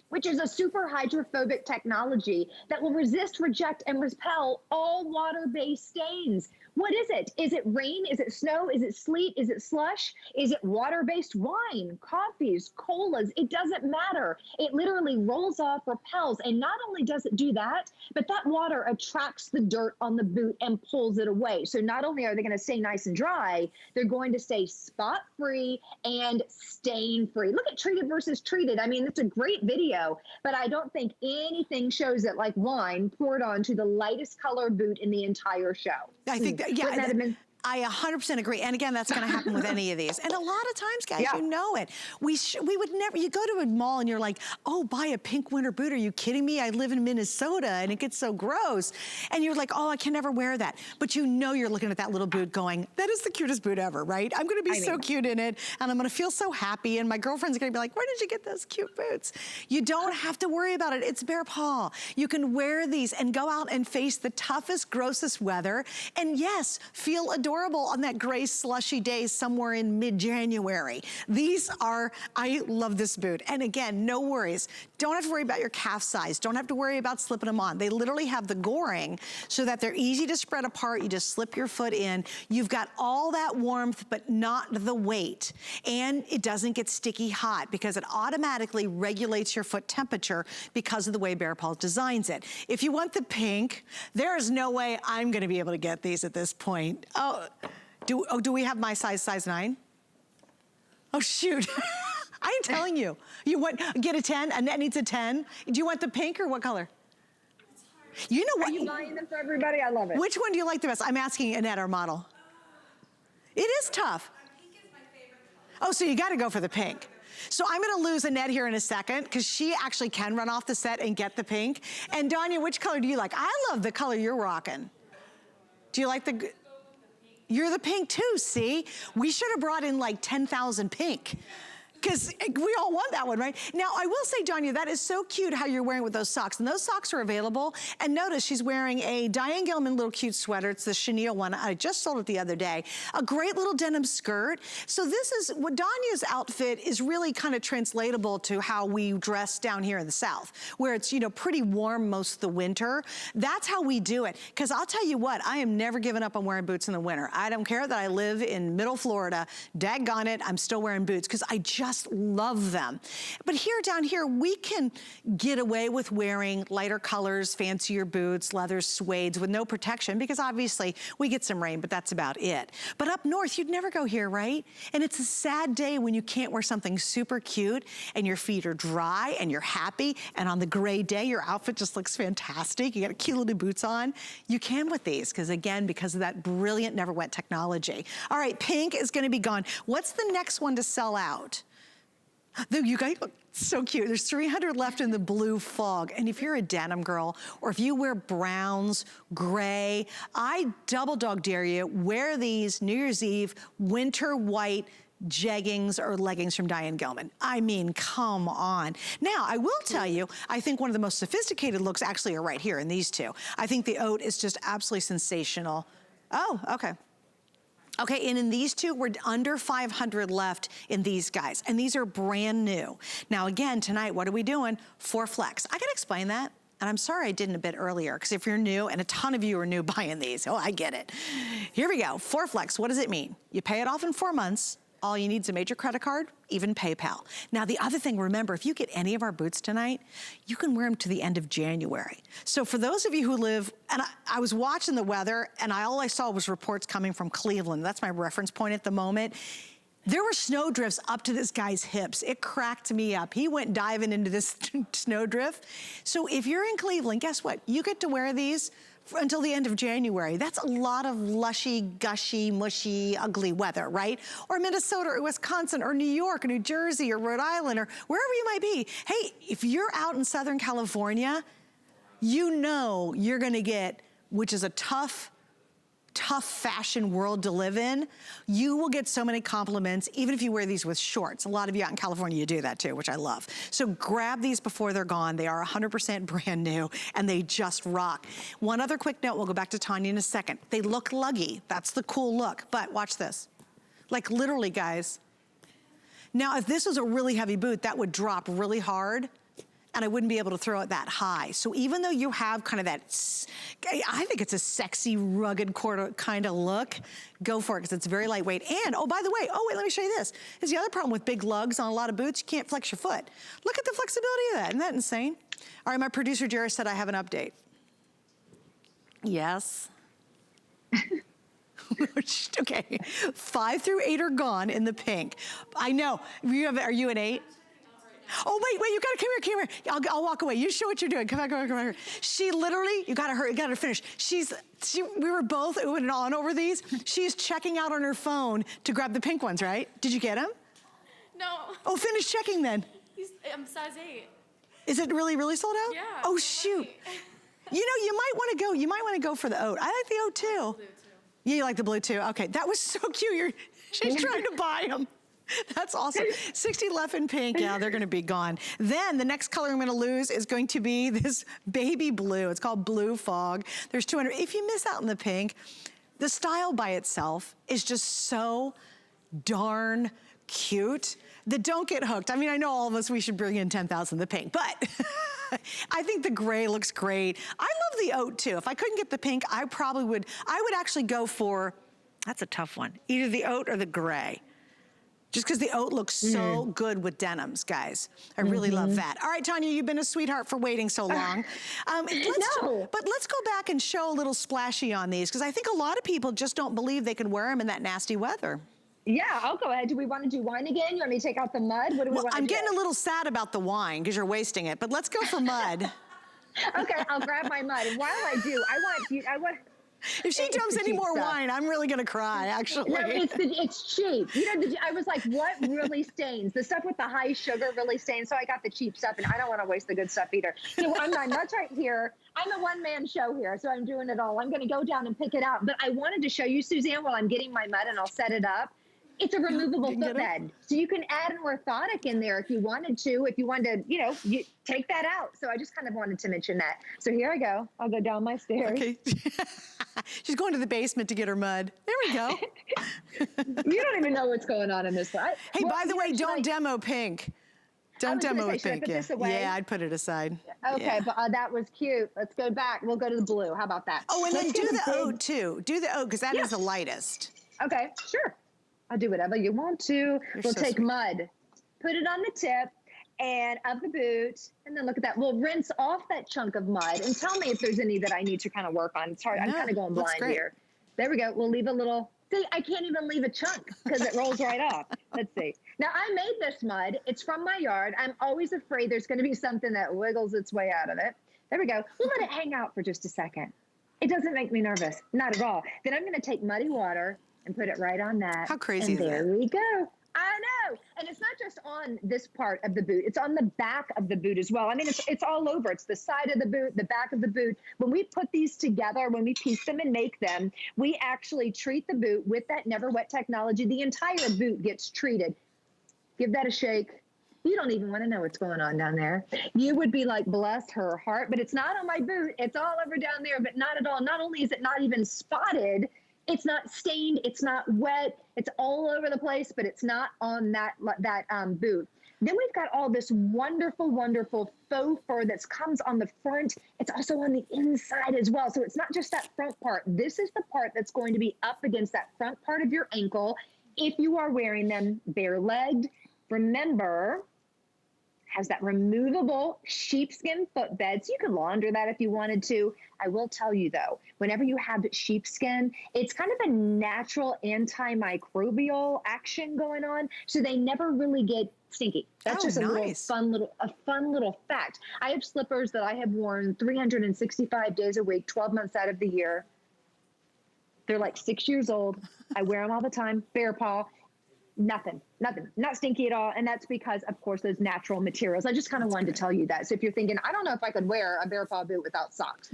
which is a super hydrophobic technology that will resist, reject, and repel all water-based stains. What is it? Is it rain? Is it snow? Is it sleet? Is it slush? Is it water-based wine, coffees, colas? It doesn't matter. It literally rolls off, repels, and not only does it do that, but that water attracts the dirt on the boot and pulls it away. So not only are they going to stay nice and dry, they're going to stay spot-free and stain-free. Look at treated versus treated. I mean, it's a great video, but I don't think anything shows it like wine poured onto the lightest color boot in the entire show. I think that, yeah, I 100% agree. And again, that's going to happen with any of these. And a lot of times, guys, you know it. We would never, you go to a mall and you're like, oh, buy a pink winter boot. Are you kidding me? I live in Minnesota and it gets so gross. And you're like, oh, I can never wear that. But you know you're looking at that little boot going, that is the cutest boot ever, right? I'm going to be so cute in it. And I'm going to feel so happy. And my girlfriend's going to be like, where did you get those cute boots? You don't have to worry about it. It's BEARPAW. You can wear these and go out and face the toughest, grossest weather. And yes, feel adorable on that gray slushy day somewhere in mid-January. These are, I love this boot. And again, no worries. Don't have to worry about your calf size. Don't have to worry about slipping them on. They literally have the goring so that they're easy to spread apart. You just slip your foot in. You've got all that warmth, but not the weight. And it doesn't get sticky hot because it automatically regulates your foot temperature because of the way BEARPAW designs it. If you want the pink, there is no way I'm gonna be able to get these at this point. Oh, do we have my size 9? Oh, shoot. I am telling you. You want, get a 10? Annette needs a 10. Do you want the pink or what color? You know what? Are you buying them for everybody? I love it. Which one do you like the best? I'm asking Annette, our model. It is tough. Pink is my favorite color. Oh, so you gotta go for the pink. So I'm gonna lose Annette here in a second because she actually can run off the set and get the pink. And Danya, which color do you like? I love the color you're rocking. Do you like the... You're the pink too, see? We should have brought in like 10,000 pink. Because we all want that one, right? Now, I will say, Danya, that is so cute how you're wearing with those socks. And those socks are available. And notice she's wearing a Diane Gilman little cute sweater. It's the chenille one. I just sold it the other day. A great little denim skirt. So this is, what Danya's outfit is really kind of translatable to how we dress down here in the South, where it's, you know, pretty warm most of the winter. That's how we do it. Because I'll tell you what, I am never giving up on wearing boots in the winter. I don't care that I live in middle Florida. Daggone it, I'm still wearing boots because I just love them. But here, down here, we can get away with wearing lighter colors, fancier boots, leathers, suedes with no protection because obviously we get some rain, but that's about it. But up north, you'd never go here, right? And it's a sad day when you can't wear something super cute and your feet are dry and you're happy, and on the gray day, your outfit just looks fantastic. You got cute little boots on. You can with these because, again, because of that brilliant Never Wet technology. All right, pink is gonna be gone. What's the next one to sell out? You guys look so cute. There's 300 left in the blue fog. And if you're a denim girl, or if you wear browns, gray, I double dog dare you, wear these New Year's Eve winter white jeggings or leggings from Diane Gilman. I mean, come on. Now, I will tell you, I think one of the most sophisticated looks actually are right here in these two. I think the oat is just absolutely sensational. Oh, okay. Okay, and in these two, we're under 500 left in these guys, and these are brand new. Now again, tonight, what are we doing? 4 flex. I gotta explain that, and I'm sorry I didn't a bit earlier, because if you're new, and a ton of you are new buying these, oh, I get it. Here we go, 4 flex, what does it mean? You pay it off in 4 months, all you need is a major credit card, even PayPal. Now, the other thing, remember, if you get any of our boots tonight, you can wear them to the end of January. So for those of you who live, and I was watching the weather, and all I saw was reports coming from Cleveland. That's my reference point at the moment. There were snow drifts up to this guy's hips. It cracked me up. He went diving into this snow drift. So if you're in Cleveland, guess what? You get to wear these until the end of January. That's a lot of lushy, gushy, mushy, ugly weather, right? Or Minnesota or Wisconsin or New York or New Jersey or Rhode Island or wherever you might be. Hey, if you're out in Southern California, you know you're gonna get, which is a tough fashion world to live in. You will get so many compliments, even if you wear these with shorts. A lot of you out in California, you do that too, which I love. So grab these before they're gone. They are 100% brand new, and they just rock. One other quick note, we'll go back to Tanya in a second. They look luggy. That's the cool look, but watch this. Like literally, guys. Now, if this was a really heavy boot, that would drop really hard, and I wouldn't be able to throw it that high. So even though you have kind of that, I think it's a sexy, rugged kind of look, go for it, because it's very lightweight. And, oh, by the way, oh, wait, let me show you this. Here's the other problem with big lugs on a lot of boots, you can't flex your foot. Look at the flexibility of that, isn't that insane? All right, my producer, Jerry, said I have an update. Yes. Okay, 5 through 8 are gone in the pink. I know, are you an 8? Oh, wait, you gotta come here. I'll walk away. You show what you're doing. Come back. She literally, you gotta finish. We were both oohing and on over these. She's checking out on her phone to grab the pink ones, right? Did you get them? No. Oh, finish checking then. I'm size 8. Is it really, really sold out? Yeah. Oh, shoot. You know, you might wanna go for the oat. I like the oat too. Blue too. Yeah, you like the blue too? Okay, that was so cute. She's trying to buy them. That's awesome. 60 left in pink. Yeah, they're gonna be gone. Then the next color I'm gonna lose is going to be this baby blue. It's called Blue Fog. There's 200. If you miss out on the pink, the style by itself is just so darn cute that don't get hooked. I mean, I know all of us, we should bring in 10,000 the pink, but I think the gray looks great. I love the oat too. If I couldn't get the pink, I would actually go for, that's a tough one, either the oat or the gray. Just because the oat looks so good with denims, guys. I really love that. All right, Tanya, you've been a sweetheart for waiting so long. But let's go back and show a little splashy on these, because I think a lot of people just don't believe they can wear them in that nasty weather. Yeah, I'll go ahead. Do we want to do wine again? You want me to take out the mud? What do we want to do? I'm getting a little sad about the wine because you're wasting it, but let's go for mud. Okay, I'll grab my mud. And while I do, I want if she dumps any more wine, I'm really gonna cry, actually. No, it's cheap. You know, I was like, what really stains? The stuff with the high sugar really stains, so I got the cheap stuff, and I don't want to waste the good stuff either. So my mud's right here. I'm a one-man show here, so I'm doing it all. I'm gonna go down and pick it out. But I wanted to show you, Suzanne, while I'm getting my mud, and I'll set it up. It's a removable footbed. So you can add an orthotic in there if you wanted to, you take that out. So I just kind of wanted to mention that. So here I go. I'll go down my stairs. Okay. She's going to the basement to get her mud. There we go. You don't even know what's going on in this one. Hey, by the way, don't demo pink. Don't demo with pink. Yeah, I'd put it aside. Okay, but that was cute. Let's go back. We'll go to the blue. How about that? Oh, and then do the oat too. Do the oat, because that is the lightest. Okay, sure. I'll do whatever you want to. We'll take mud, put it on the tip and of the boot, and then look at that. We'll rinse off that chunk of mud and tell me if there's any that I need to kind of work on. It's hard. I'm kind of going blind here. There we go. We'll leave a little. See, I can't even leave a chunk because it rolls right off. Let's see. Now, I made this mud. It's from my yard. I'm always afraid there's going to be something that wiggles its way out of it. There we go. We'll let it hang out for just a second. It doesn't make me nervous. Not at all. Then I'm going to take muddy water and put it right on that. How crazy is that? There we go. I know. And it's not just on this part of the boot. It's on the back of the boot as well. I mean, it's all over. It's the side of the boot, the back of the boot. When we put these together, when we piece them and make them, we actually treat the boot with that Never Wet technology. The entire boot gets treated. Give that a shake. You don't even want to know what's going on down there. You would be like, bless her heart. But it's not on my boot. It's all over down there, but not at all. Not only is it not even spotted, it's not stained, it's not wet, it's all over the place, but it's not on that boot. Then we've got all this wonderful, wonderful faux fur that comes on the front. It's also on the inside as well. So it's not just that front part. This is the part that's going to be up against that front part of your ankle if you are wearing them bare-legged. Remember, has that removable sheepskin footbed, so you can launder that if you wanted to. I will tell you though, whenever you have sheepskin, it's kind of a natural antimicrobial action going on, so they never really get stinky. That's just a fun little fact. I have slippers that I have worn 365 days a week, 12 months out of the year. They're like 6 years old. I wear them all the time. Bear paw. Nothing, not stinky at all. And that's because, of course, those natural materials. I just kind of wanted to tell you that. So if you're thinking, I don't know if I could wear a bear paw boot without socks.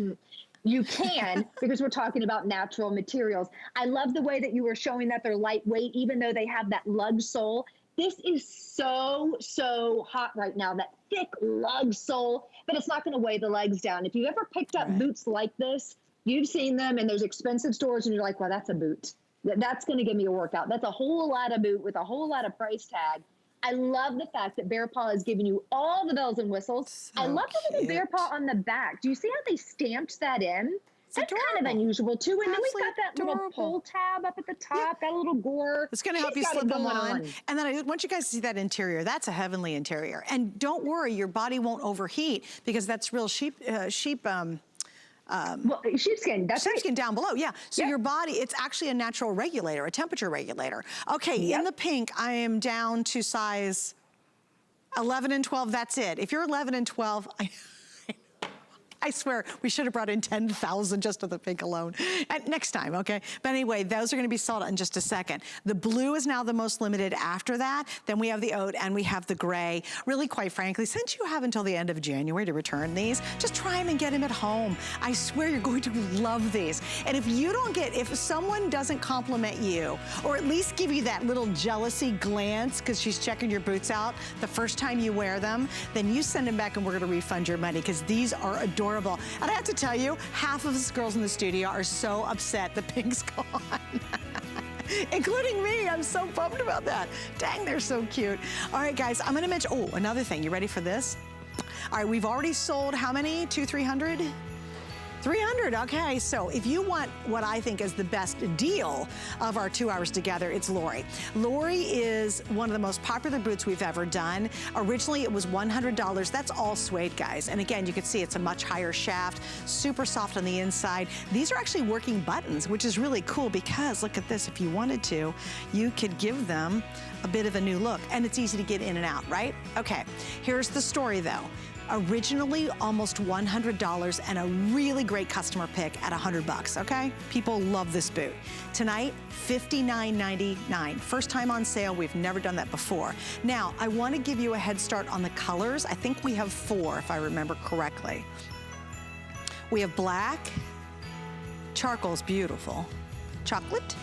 You can, because we're talking about natural materials. I love the way that you were showing that they're lightweight, even though they have that lug sole. This is so hot right now, that thick lug sole, but it's not going to weigh the legs down. If you ever picked up boots like this, you've seen them in those expensive stores and you're like, well, that's a boot. That's going to give me a workout. That's a whole lot of boot with a whole lot of price tag. I love the fact that Bear Paw is giving you all the bells and whistles. I love the little Bear Paw on the back. Do you see how they stamped that in? That's kind of unusual too. And then we've got that little pull tab up at the top, got a little gore. It's going to help you slip them on. And then I want you guys to see that interior. That's a heavenly interior. And don't worry, your body won't overheat because that's real sheepskin, that's sheepskin down below, So your body, it's actually a natural regulator, a temperature regulator. Okay, in the pink, I am down to size 11 and 12, that's it. If you're 11 and 12, I swear, we should have brought in 10,000 just to the pink alone. And next time, okay? But anyway, those are gonna be sold out in just a second. The blue is now the most limited after that. Then we have the oat and we have the gray. Really, quite frankly, since you have until the end of January to return these, just try them and get them at home. I swear you're going to love these. And if you don't get, if someone doesn't compliment you, or at least give you that little jealousy glance because she's checking your boots out the first time you wear them, then you send them back and we're gonna refund your money because these are adorable. And I have to tell you, half of us girls in the studio are so upset the pink's gone. Including me, I'm so bummed about that. Dang, they're so cute. All right, guys, I'm gonna mention, another thing, you ready for this? All right, we've already sold how many? 300? 300, okay. So if you want what I think is the best deal of our 2 hours together, it's Lori. Lori is one of the most popular boots we've ever done. Originally, it was $100. That's all suede, guys. And again, you can see it's a much higher shaft, super soft on the inside. These are actually working buttons, which is really cool because look at this. If you wanted to, you could give them a bit of a new look and it's easy to get in and out, right? Okay, here's the story though. Originally almost $100 and a really great customer pick at $100, okay? People love this boot. Tonight, $59.99. First time on sale, we've never done that before. Now, I wanna give you a head start on the colors. I think we have 4, if I remember correctly. We have black, charcoal's beautiful, chocolate,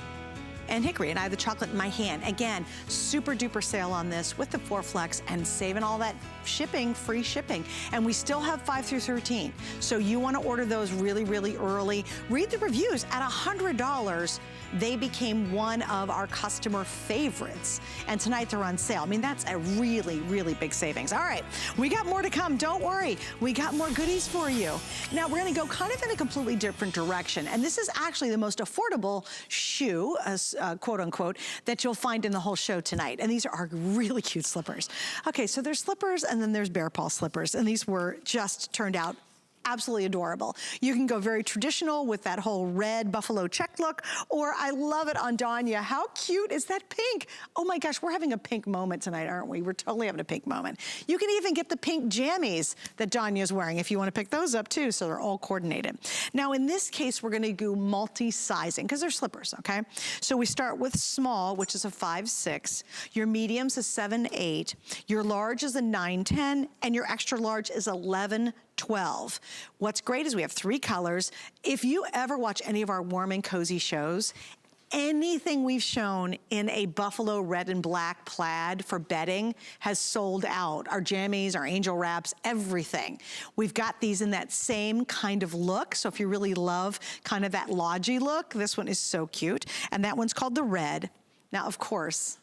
and hickory, and I have the chocolate in my hand. Again, super duper sale on this with the 4 flex and saving all that shipping, free shipping. And we still have 5 through 13. So you wanna order those really, really early. Read the reviews. At $100, they became one of our customer favorites. And tonight they're on sale. I mean, that's a really, really big savings. All right, we got more to come, don't worry. We got more goodies for you. Now we're gonna go kind of in a completely different direction. And this is actually the most affordable shoe, quote unquote, that you'll find in the whole show tonight. And these are really cute slippers. Okay, so there's slippers and then there's bear paw slippers. And these were just turned out absolutely adorable. You can go very traditional with that whole red buffalo check look, or I love it on Danya. How cute is that pink? Oh my gosh, we're having a pink moment tonight, aren't we? We're totally having a pink moment. You can even get the pink jammies that Danya's wearing if you want to pick those up too, so they're all coordinated. Now in this case, we're gonna do multi-sizing because they're slippers, okay? So we start with small, which is a 5'6". Your medium's a 7'8". Your large is a 9'10", and your extra large is 11'12". What's great is we have 3 colors. If you ever watch any of our warm and cozy shows, anything we've shown in a buffalo red and black plaid for bedding has sold out. Our jammies, our angel wraps, everything. We've got these in that same kind of look. So if you really love kind of that lodgy look, this one is so cute. And that one's called the red. Now, of course,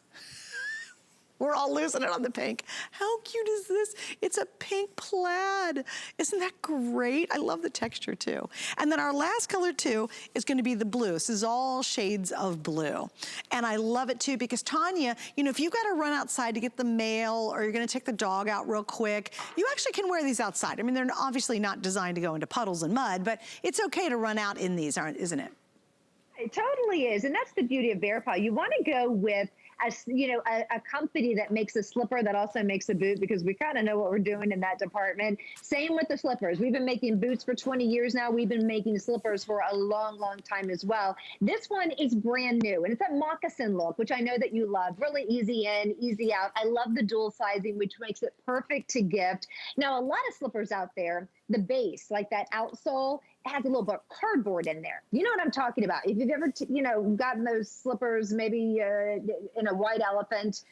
we're all losing it on the pink. How cute is this? It's a pink plaid. Isn't that great? I love the texture too. And then our last color too is gonna be the blue. This is all shades of blue. And I love it too because Tanya, you know, if you've gotta run outside to get the mail or you're gonna take the dog out real quick, you actually can wear these outside. I mean, they're obviously not designed to go into puddles and mud, but it's okay to run out in these, isn't it? It totally is. And that's the beauty of Bear Paw. You wanna go with a company that makes a slipper that also makes a boot, because we kind of know what we're doing in that department. Same with the slippers. We've been making boots for 20 years now. We've been making slippers for a long, long time as well. This one is brand new, and it's a moccasin look, which I know that you love. Really easy in, easy out. I love the dual sizing, which makes it perfect to gift. Now, a lot of slippers out there, the base, like that outsole, has a little bit of cardboard in there. You know what I'm talking about. If you've ever, gotten those slippers maybe in a white elephant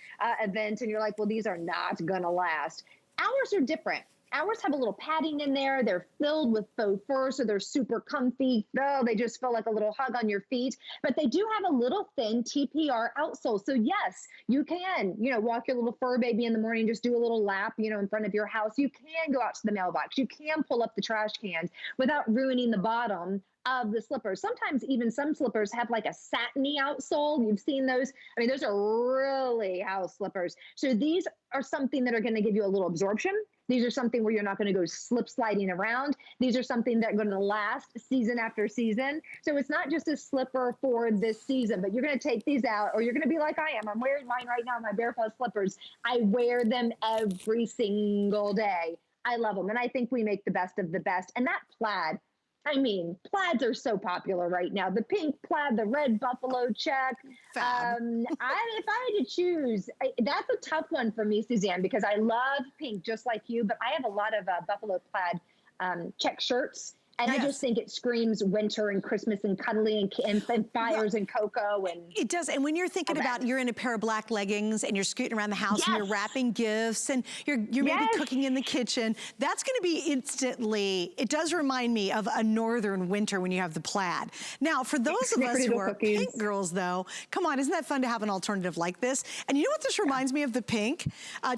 event, and you're like, well, these are not gonna last. Ours are different. Ours have a little padding in there. They're filled with faux fur, so they're super comfy. Oh, they just feel like a little hug on your feet. But they do have a little thin TPR outsole. So yes, you can, walk your little fur baby in the morning, just do a little lap, in front of your house. You can go out to the mailbox. You can pull up the trash cans without ruining the bottom of the slippers. Sometimes even some slippers have like a satiny outsole. You've seen those. I mean, those are really house slippers. So these are something that are going to give you a little absorption. These are something where you're not going to go slip sliding around. These are something that are going to last season after season. So it's not just a slipper for this season, but you're going to take these out, or you're going to be like I am. I'm wearing mine right now, my BEARPAW slippers. I wear them every single day. I love them. And I think we make the best of the best. And that plaid, I mean, plaids are so popular right now. The pink plaid, the red buffalo check. If I had to choose, that's a tough one for me, Suzanne, because I love pink just like you, but I have a lot of buffalo plaid check shirts. And yes. I just think it screams winter and Christmas and cuddly and fires and cocoa. And it does. And when you're thinking about you're in a pair of black leggings and you're scooting around the house yes. and you're wrapping gifts and you're yes. maybe cooking in the kitchen, that's going to be instantly, it does remind me of a northern winter when you have the plaid. Now, for those of us who are pink girls, though, come on, isn't that fun to have an alternative like this? And you know what this reminds me of, the pink?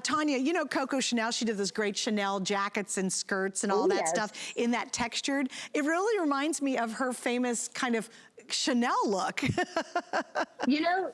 Tanya, you know Coco Chanel, she did those great Chanel jackets and skirts and all that yes. stuff in that textured. It really reminds me of her famous kind of Chanel look. Yeah,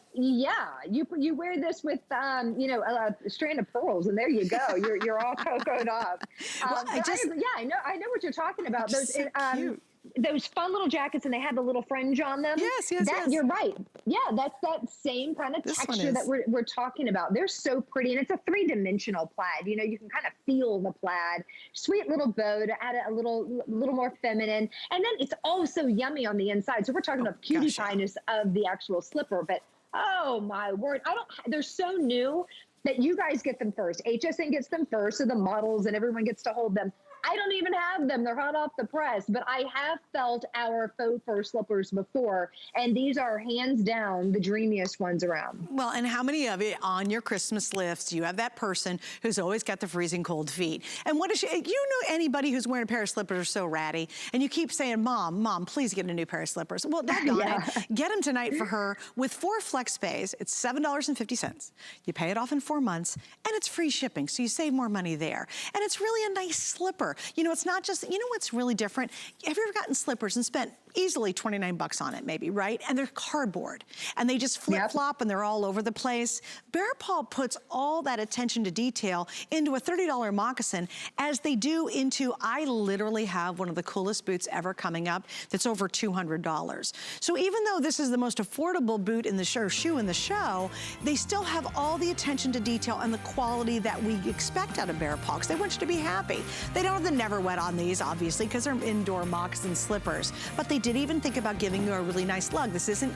you wear this with, a strand of pearls, and there you go. You're all cocoed up. Well, I know what you're talking about. Those so cute. Those fun little jackets, and they have the little fringe on them. Yes. You're right. Yeah, that's that same kind of texture that we're talking about. They're so pretty, and it's a three-dimensional plaid. You can kind of feel the plaid. Sweet little bow to add a little more feminine, and then it's oh so yummy on the inside. So we're talking about cutie fineness of the actual slipper, but oh my word, they're so new that you guys get them first. HSN gets them first, so the models and everyone gets to hold them. I don't even have them. They're hot off the press, but I have felt our faux fur slippers before, and these are hands down the dreamiest ones around. Well, and how many of it on your Christmas lists, you have that person who's always got the freezing cold feet. And what is you know anybody who's wearing a pair of slippers are so ratty, and you keep saying, Mom, please get a new pair of slippers. Well, daggone it, get them tonight for her with 4 flex pays. It's $7.50. You pay it off in 4 months, and it's free shipping, so you save more money there. And it's really a nice slipper. It's not just, what's really different? Have you ever gotten slippers and spent easily 29 bucks on it maybe, right? And they're cardboard and they just flip-flop and they're all over the place. BEARPAW puts all that attention to detail into a $30 moccasin, as they do into, I literally have one of the coolest boots ever coming up that's over $200. So even though this is the most affordable boot in the show, shoe in the show, they still have all the attention to detail and the quality that we expect out of BEARPAW, because they want you to be happy. They don't have the never wet on these, obviously, because they're indoor moccasin slippers, but they did even think about giving you a really nice lug. This isn't,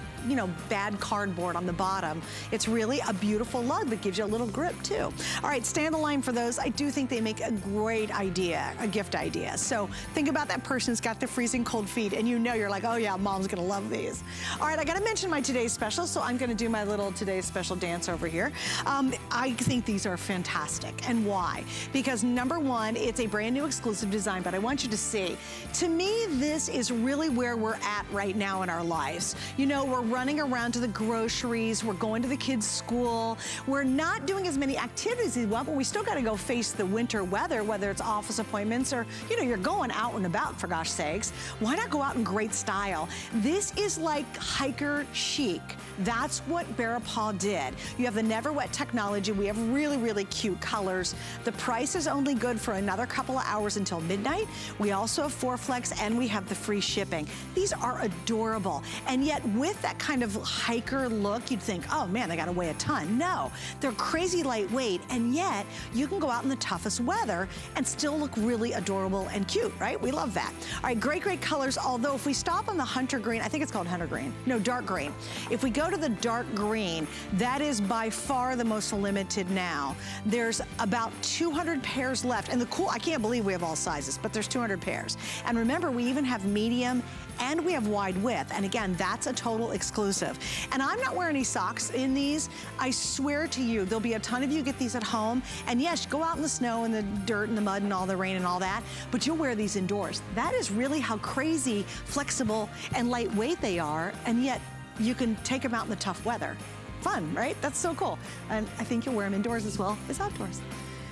bad cardboard on the bottom. It's really a beautiful lug that gives you a little grip too. All right, stay on the line for those. I do think they make a great idea, a gift idea. So think about that person who's got the freezing cold feet and you're like, oh yeah, Mom's gonna love these. All right, I gotta mention my today's special, so I'm gonna do my little today's special dance over here. I think these are fantastic. And why? Because number one, it's a brand new exclusive design, but I want you to see, to me, this is really where we're at right now in our lives. We're running around to the groceries, we're going to the kids' school, we're not doing as many activities as we want, but we still gotta go face the winter weather, whether it's office appointments or, you're going out and about, for gosh sakes. Why not go out in great style? This is like hiker chic. That's what BEARPAW did. You have the never wet technology. We have really, really cute colors. The price is only good for another couple of hours stores until midnight. We also have 4Flex and we have the free shipping. These are adorable. And yet with that kind of hiker look, you'd think, oh man, they gotta weigh a ton. No, they're crazy lightweight, and yet you can go out in the toughest weather and still look really adorable and cute, right? We love that. All right, great, great colors. Although if we stop on the hunter green, I think it's called hunter green. No, dark green. If we go to the dark green, that is by far the most limited now. There's about 200 pairs left. And the cool, I can't believe we have all sizes, but there's 200 pairs. And remember, we even have medium and we have wide width. And again, that's a total exclusive. And I'm not wearing any socks in these. I swear to you, there'll be a ton of you get these at home. And yes, go out in the snow and the dirt and the mud and all the rain and all that, but you'll wear these indoors. That is really how crazy, flexible, and lightweight they are. And yet you can take them out in the tough weather. Fun, right? That's so cool. And I think you'll wear them indoors as well as outdoors.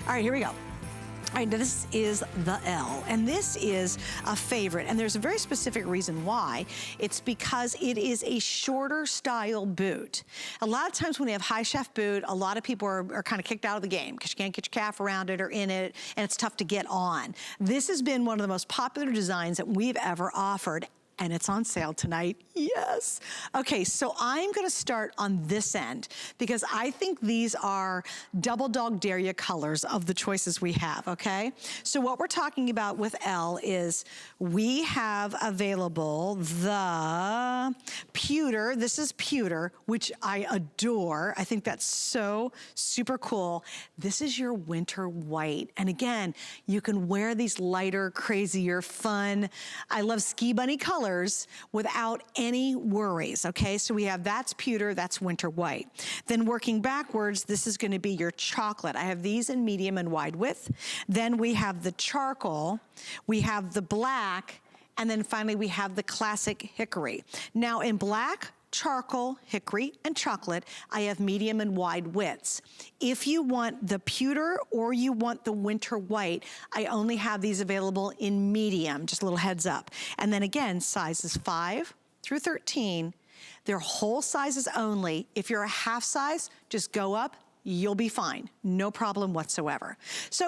All right, here we go. All right, this is the Elle, and this is a favorite, and there's a very specific reason why. It's because it is a shorter style boot. A lot of times when we have high shaft boot, a lot of people are kind of kicked out of the game because you can't get your calf around it or in it, and it's tough to get on. This has been one of the most popular designs that we've ever offered, and it's on sale tonight. Yes. Okay, so I'm gonna start on this end because I think these are double dog dare ya colors of the choices we have, okay? So what we're talking about with Elle is we have available the Pewter. This is Pewter, which I adore. I think that's so super cool. This is your winter white. And again, you can wear these lighter, crazier, fun. I love ski bunny colors without any worries, okay? So we have, that's Pewter, that's winter white. Then working backwards, this is gonna be your chocolate. I have these in medium and wide width. Then we have the charcoal, we have the black, and then finally we have the classic hickory. Now in black, charcoal, hickory, and chocolate, I have medium and wide widths. If you want the pewter or you want the winter white, I only have these available in medium, just a little heads up. And then again, sizes 5 through 13, they're whole sizes only. If you're a half size, just go up, you'll be fine. No problem whatsoever. So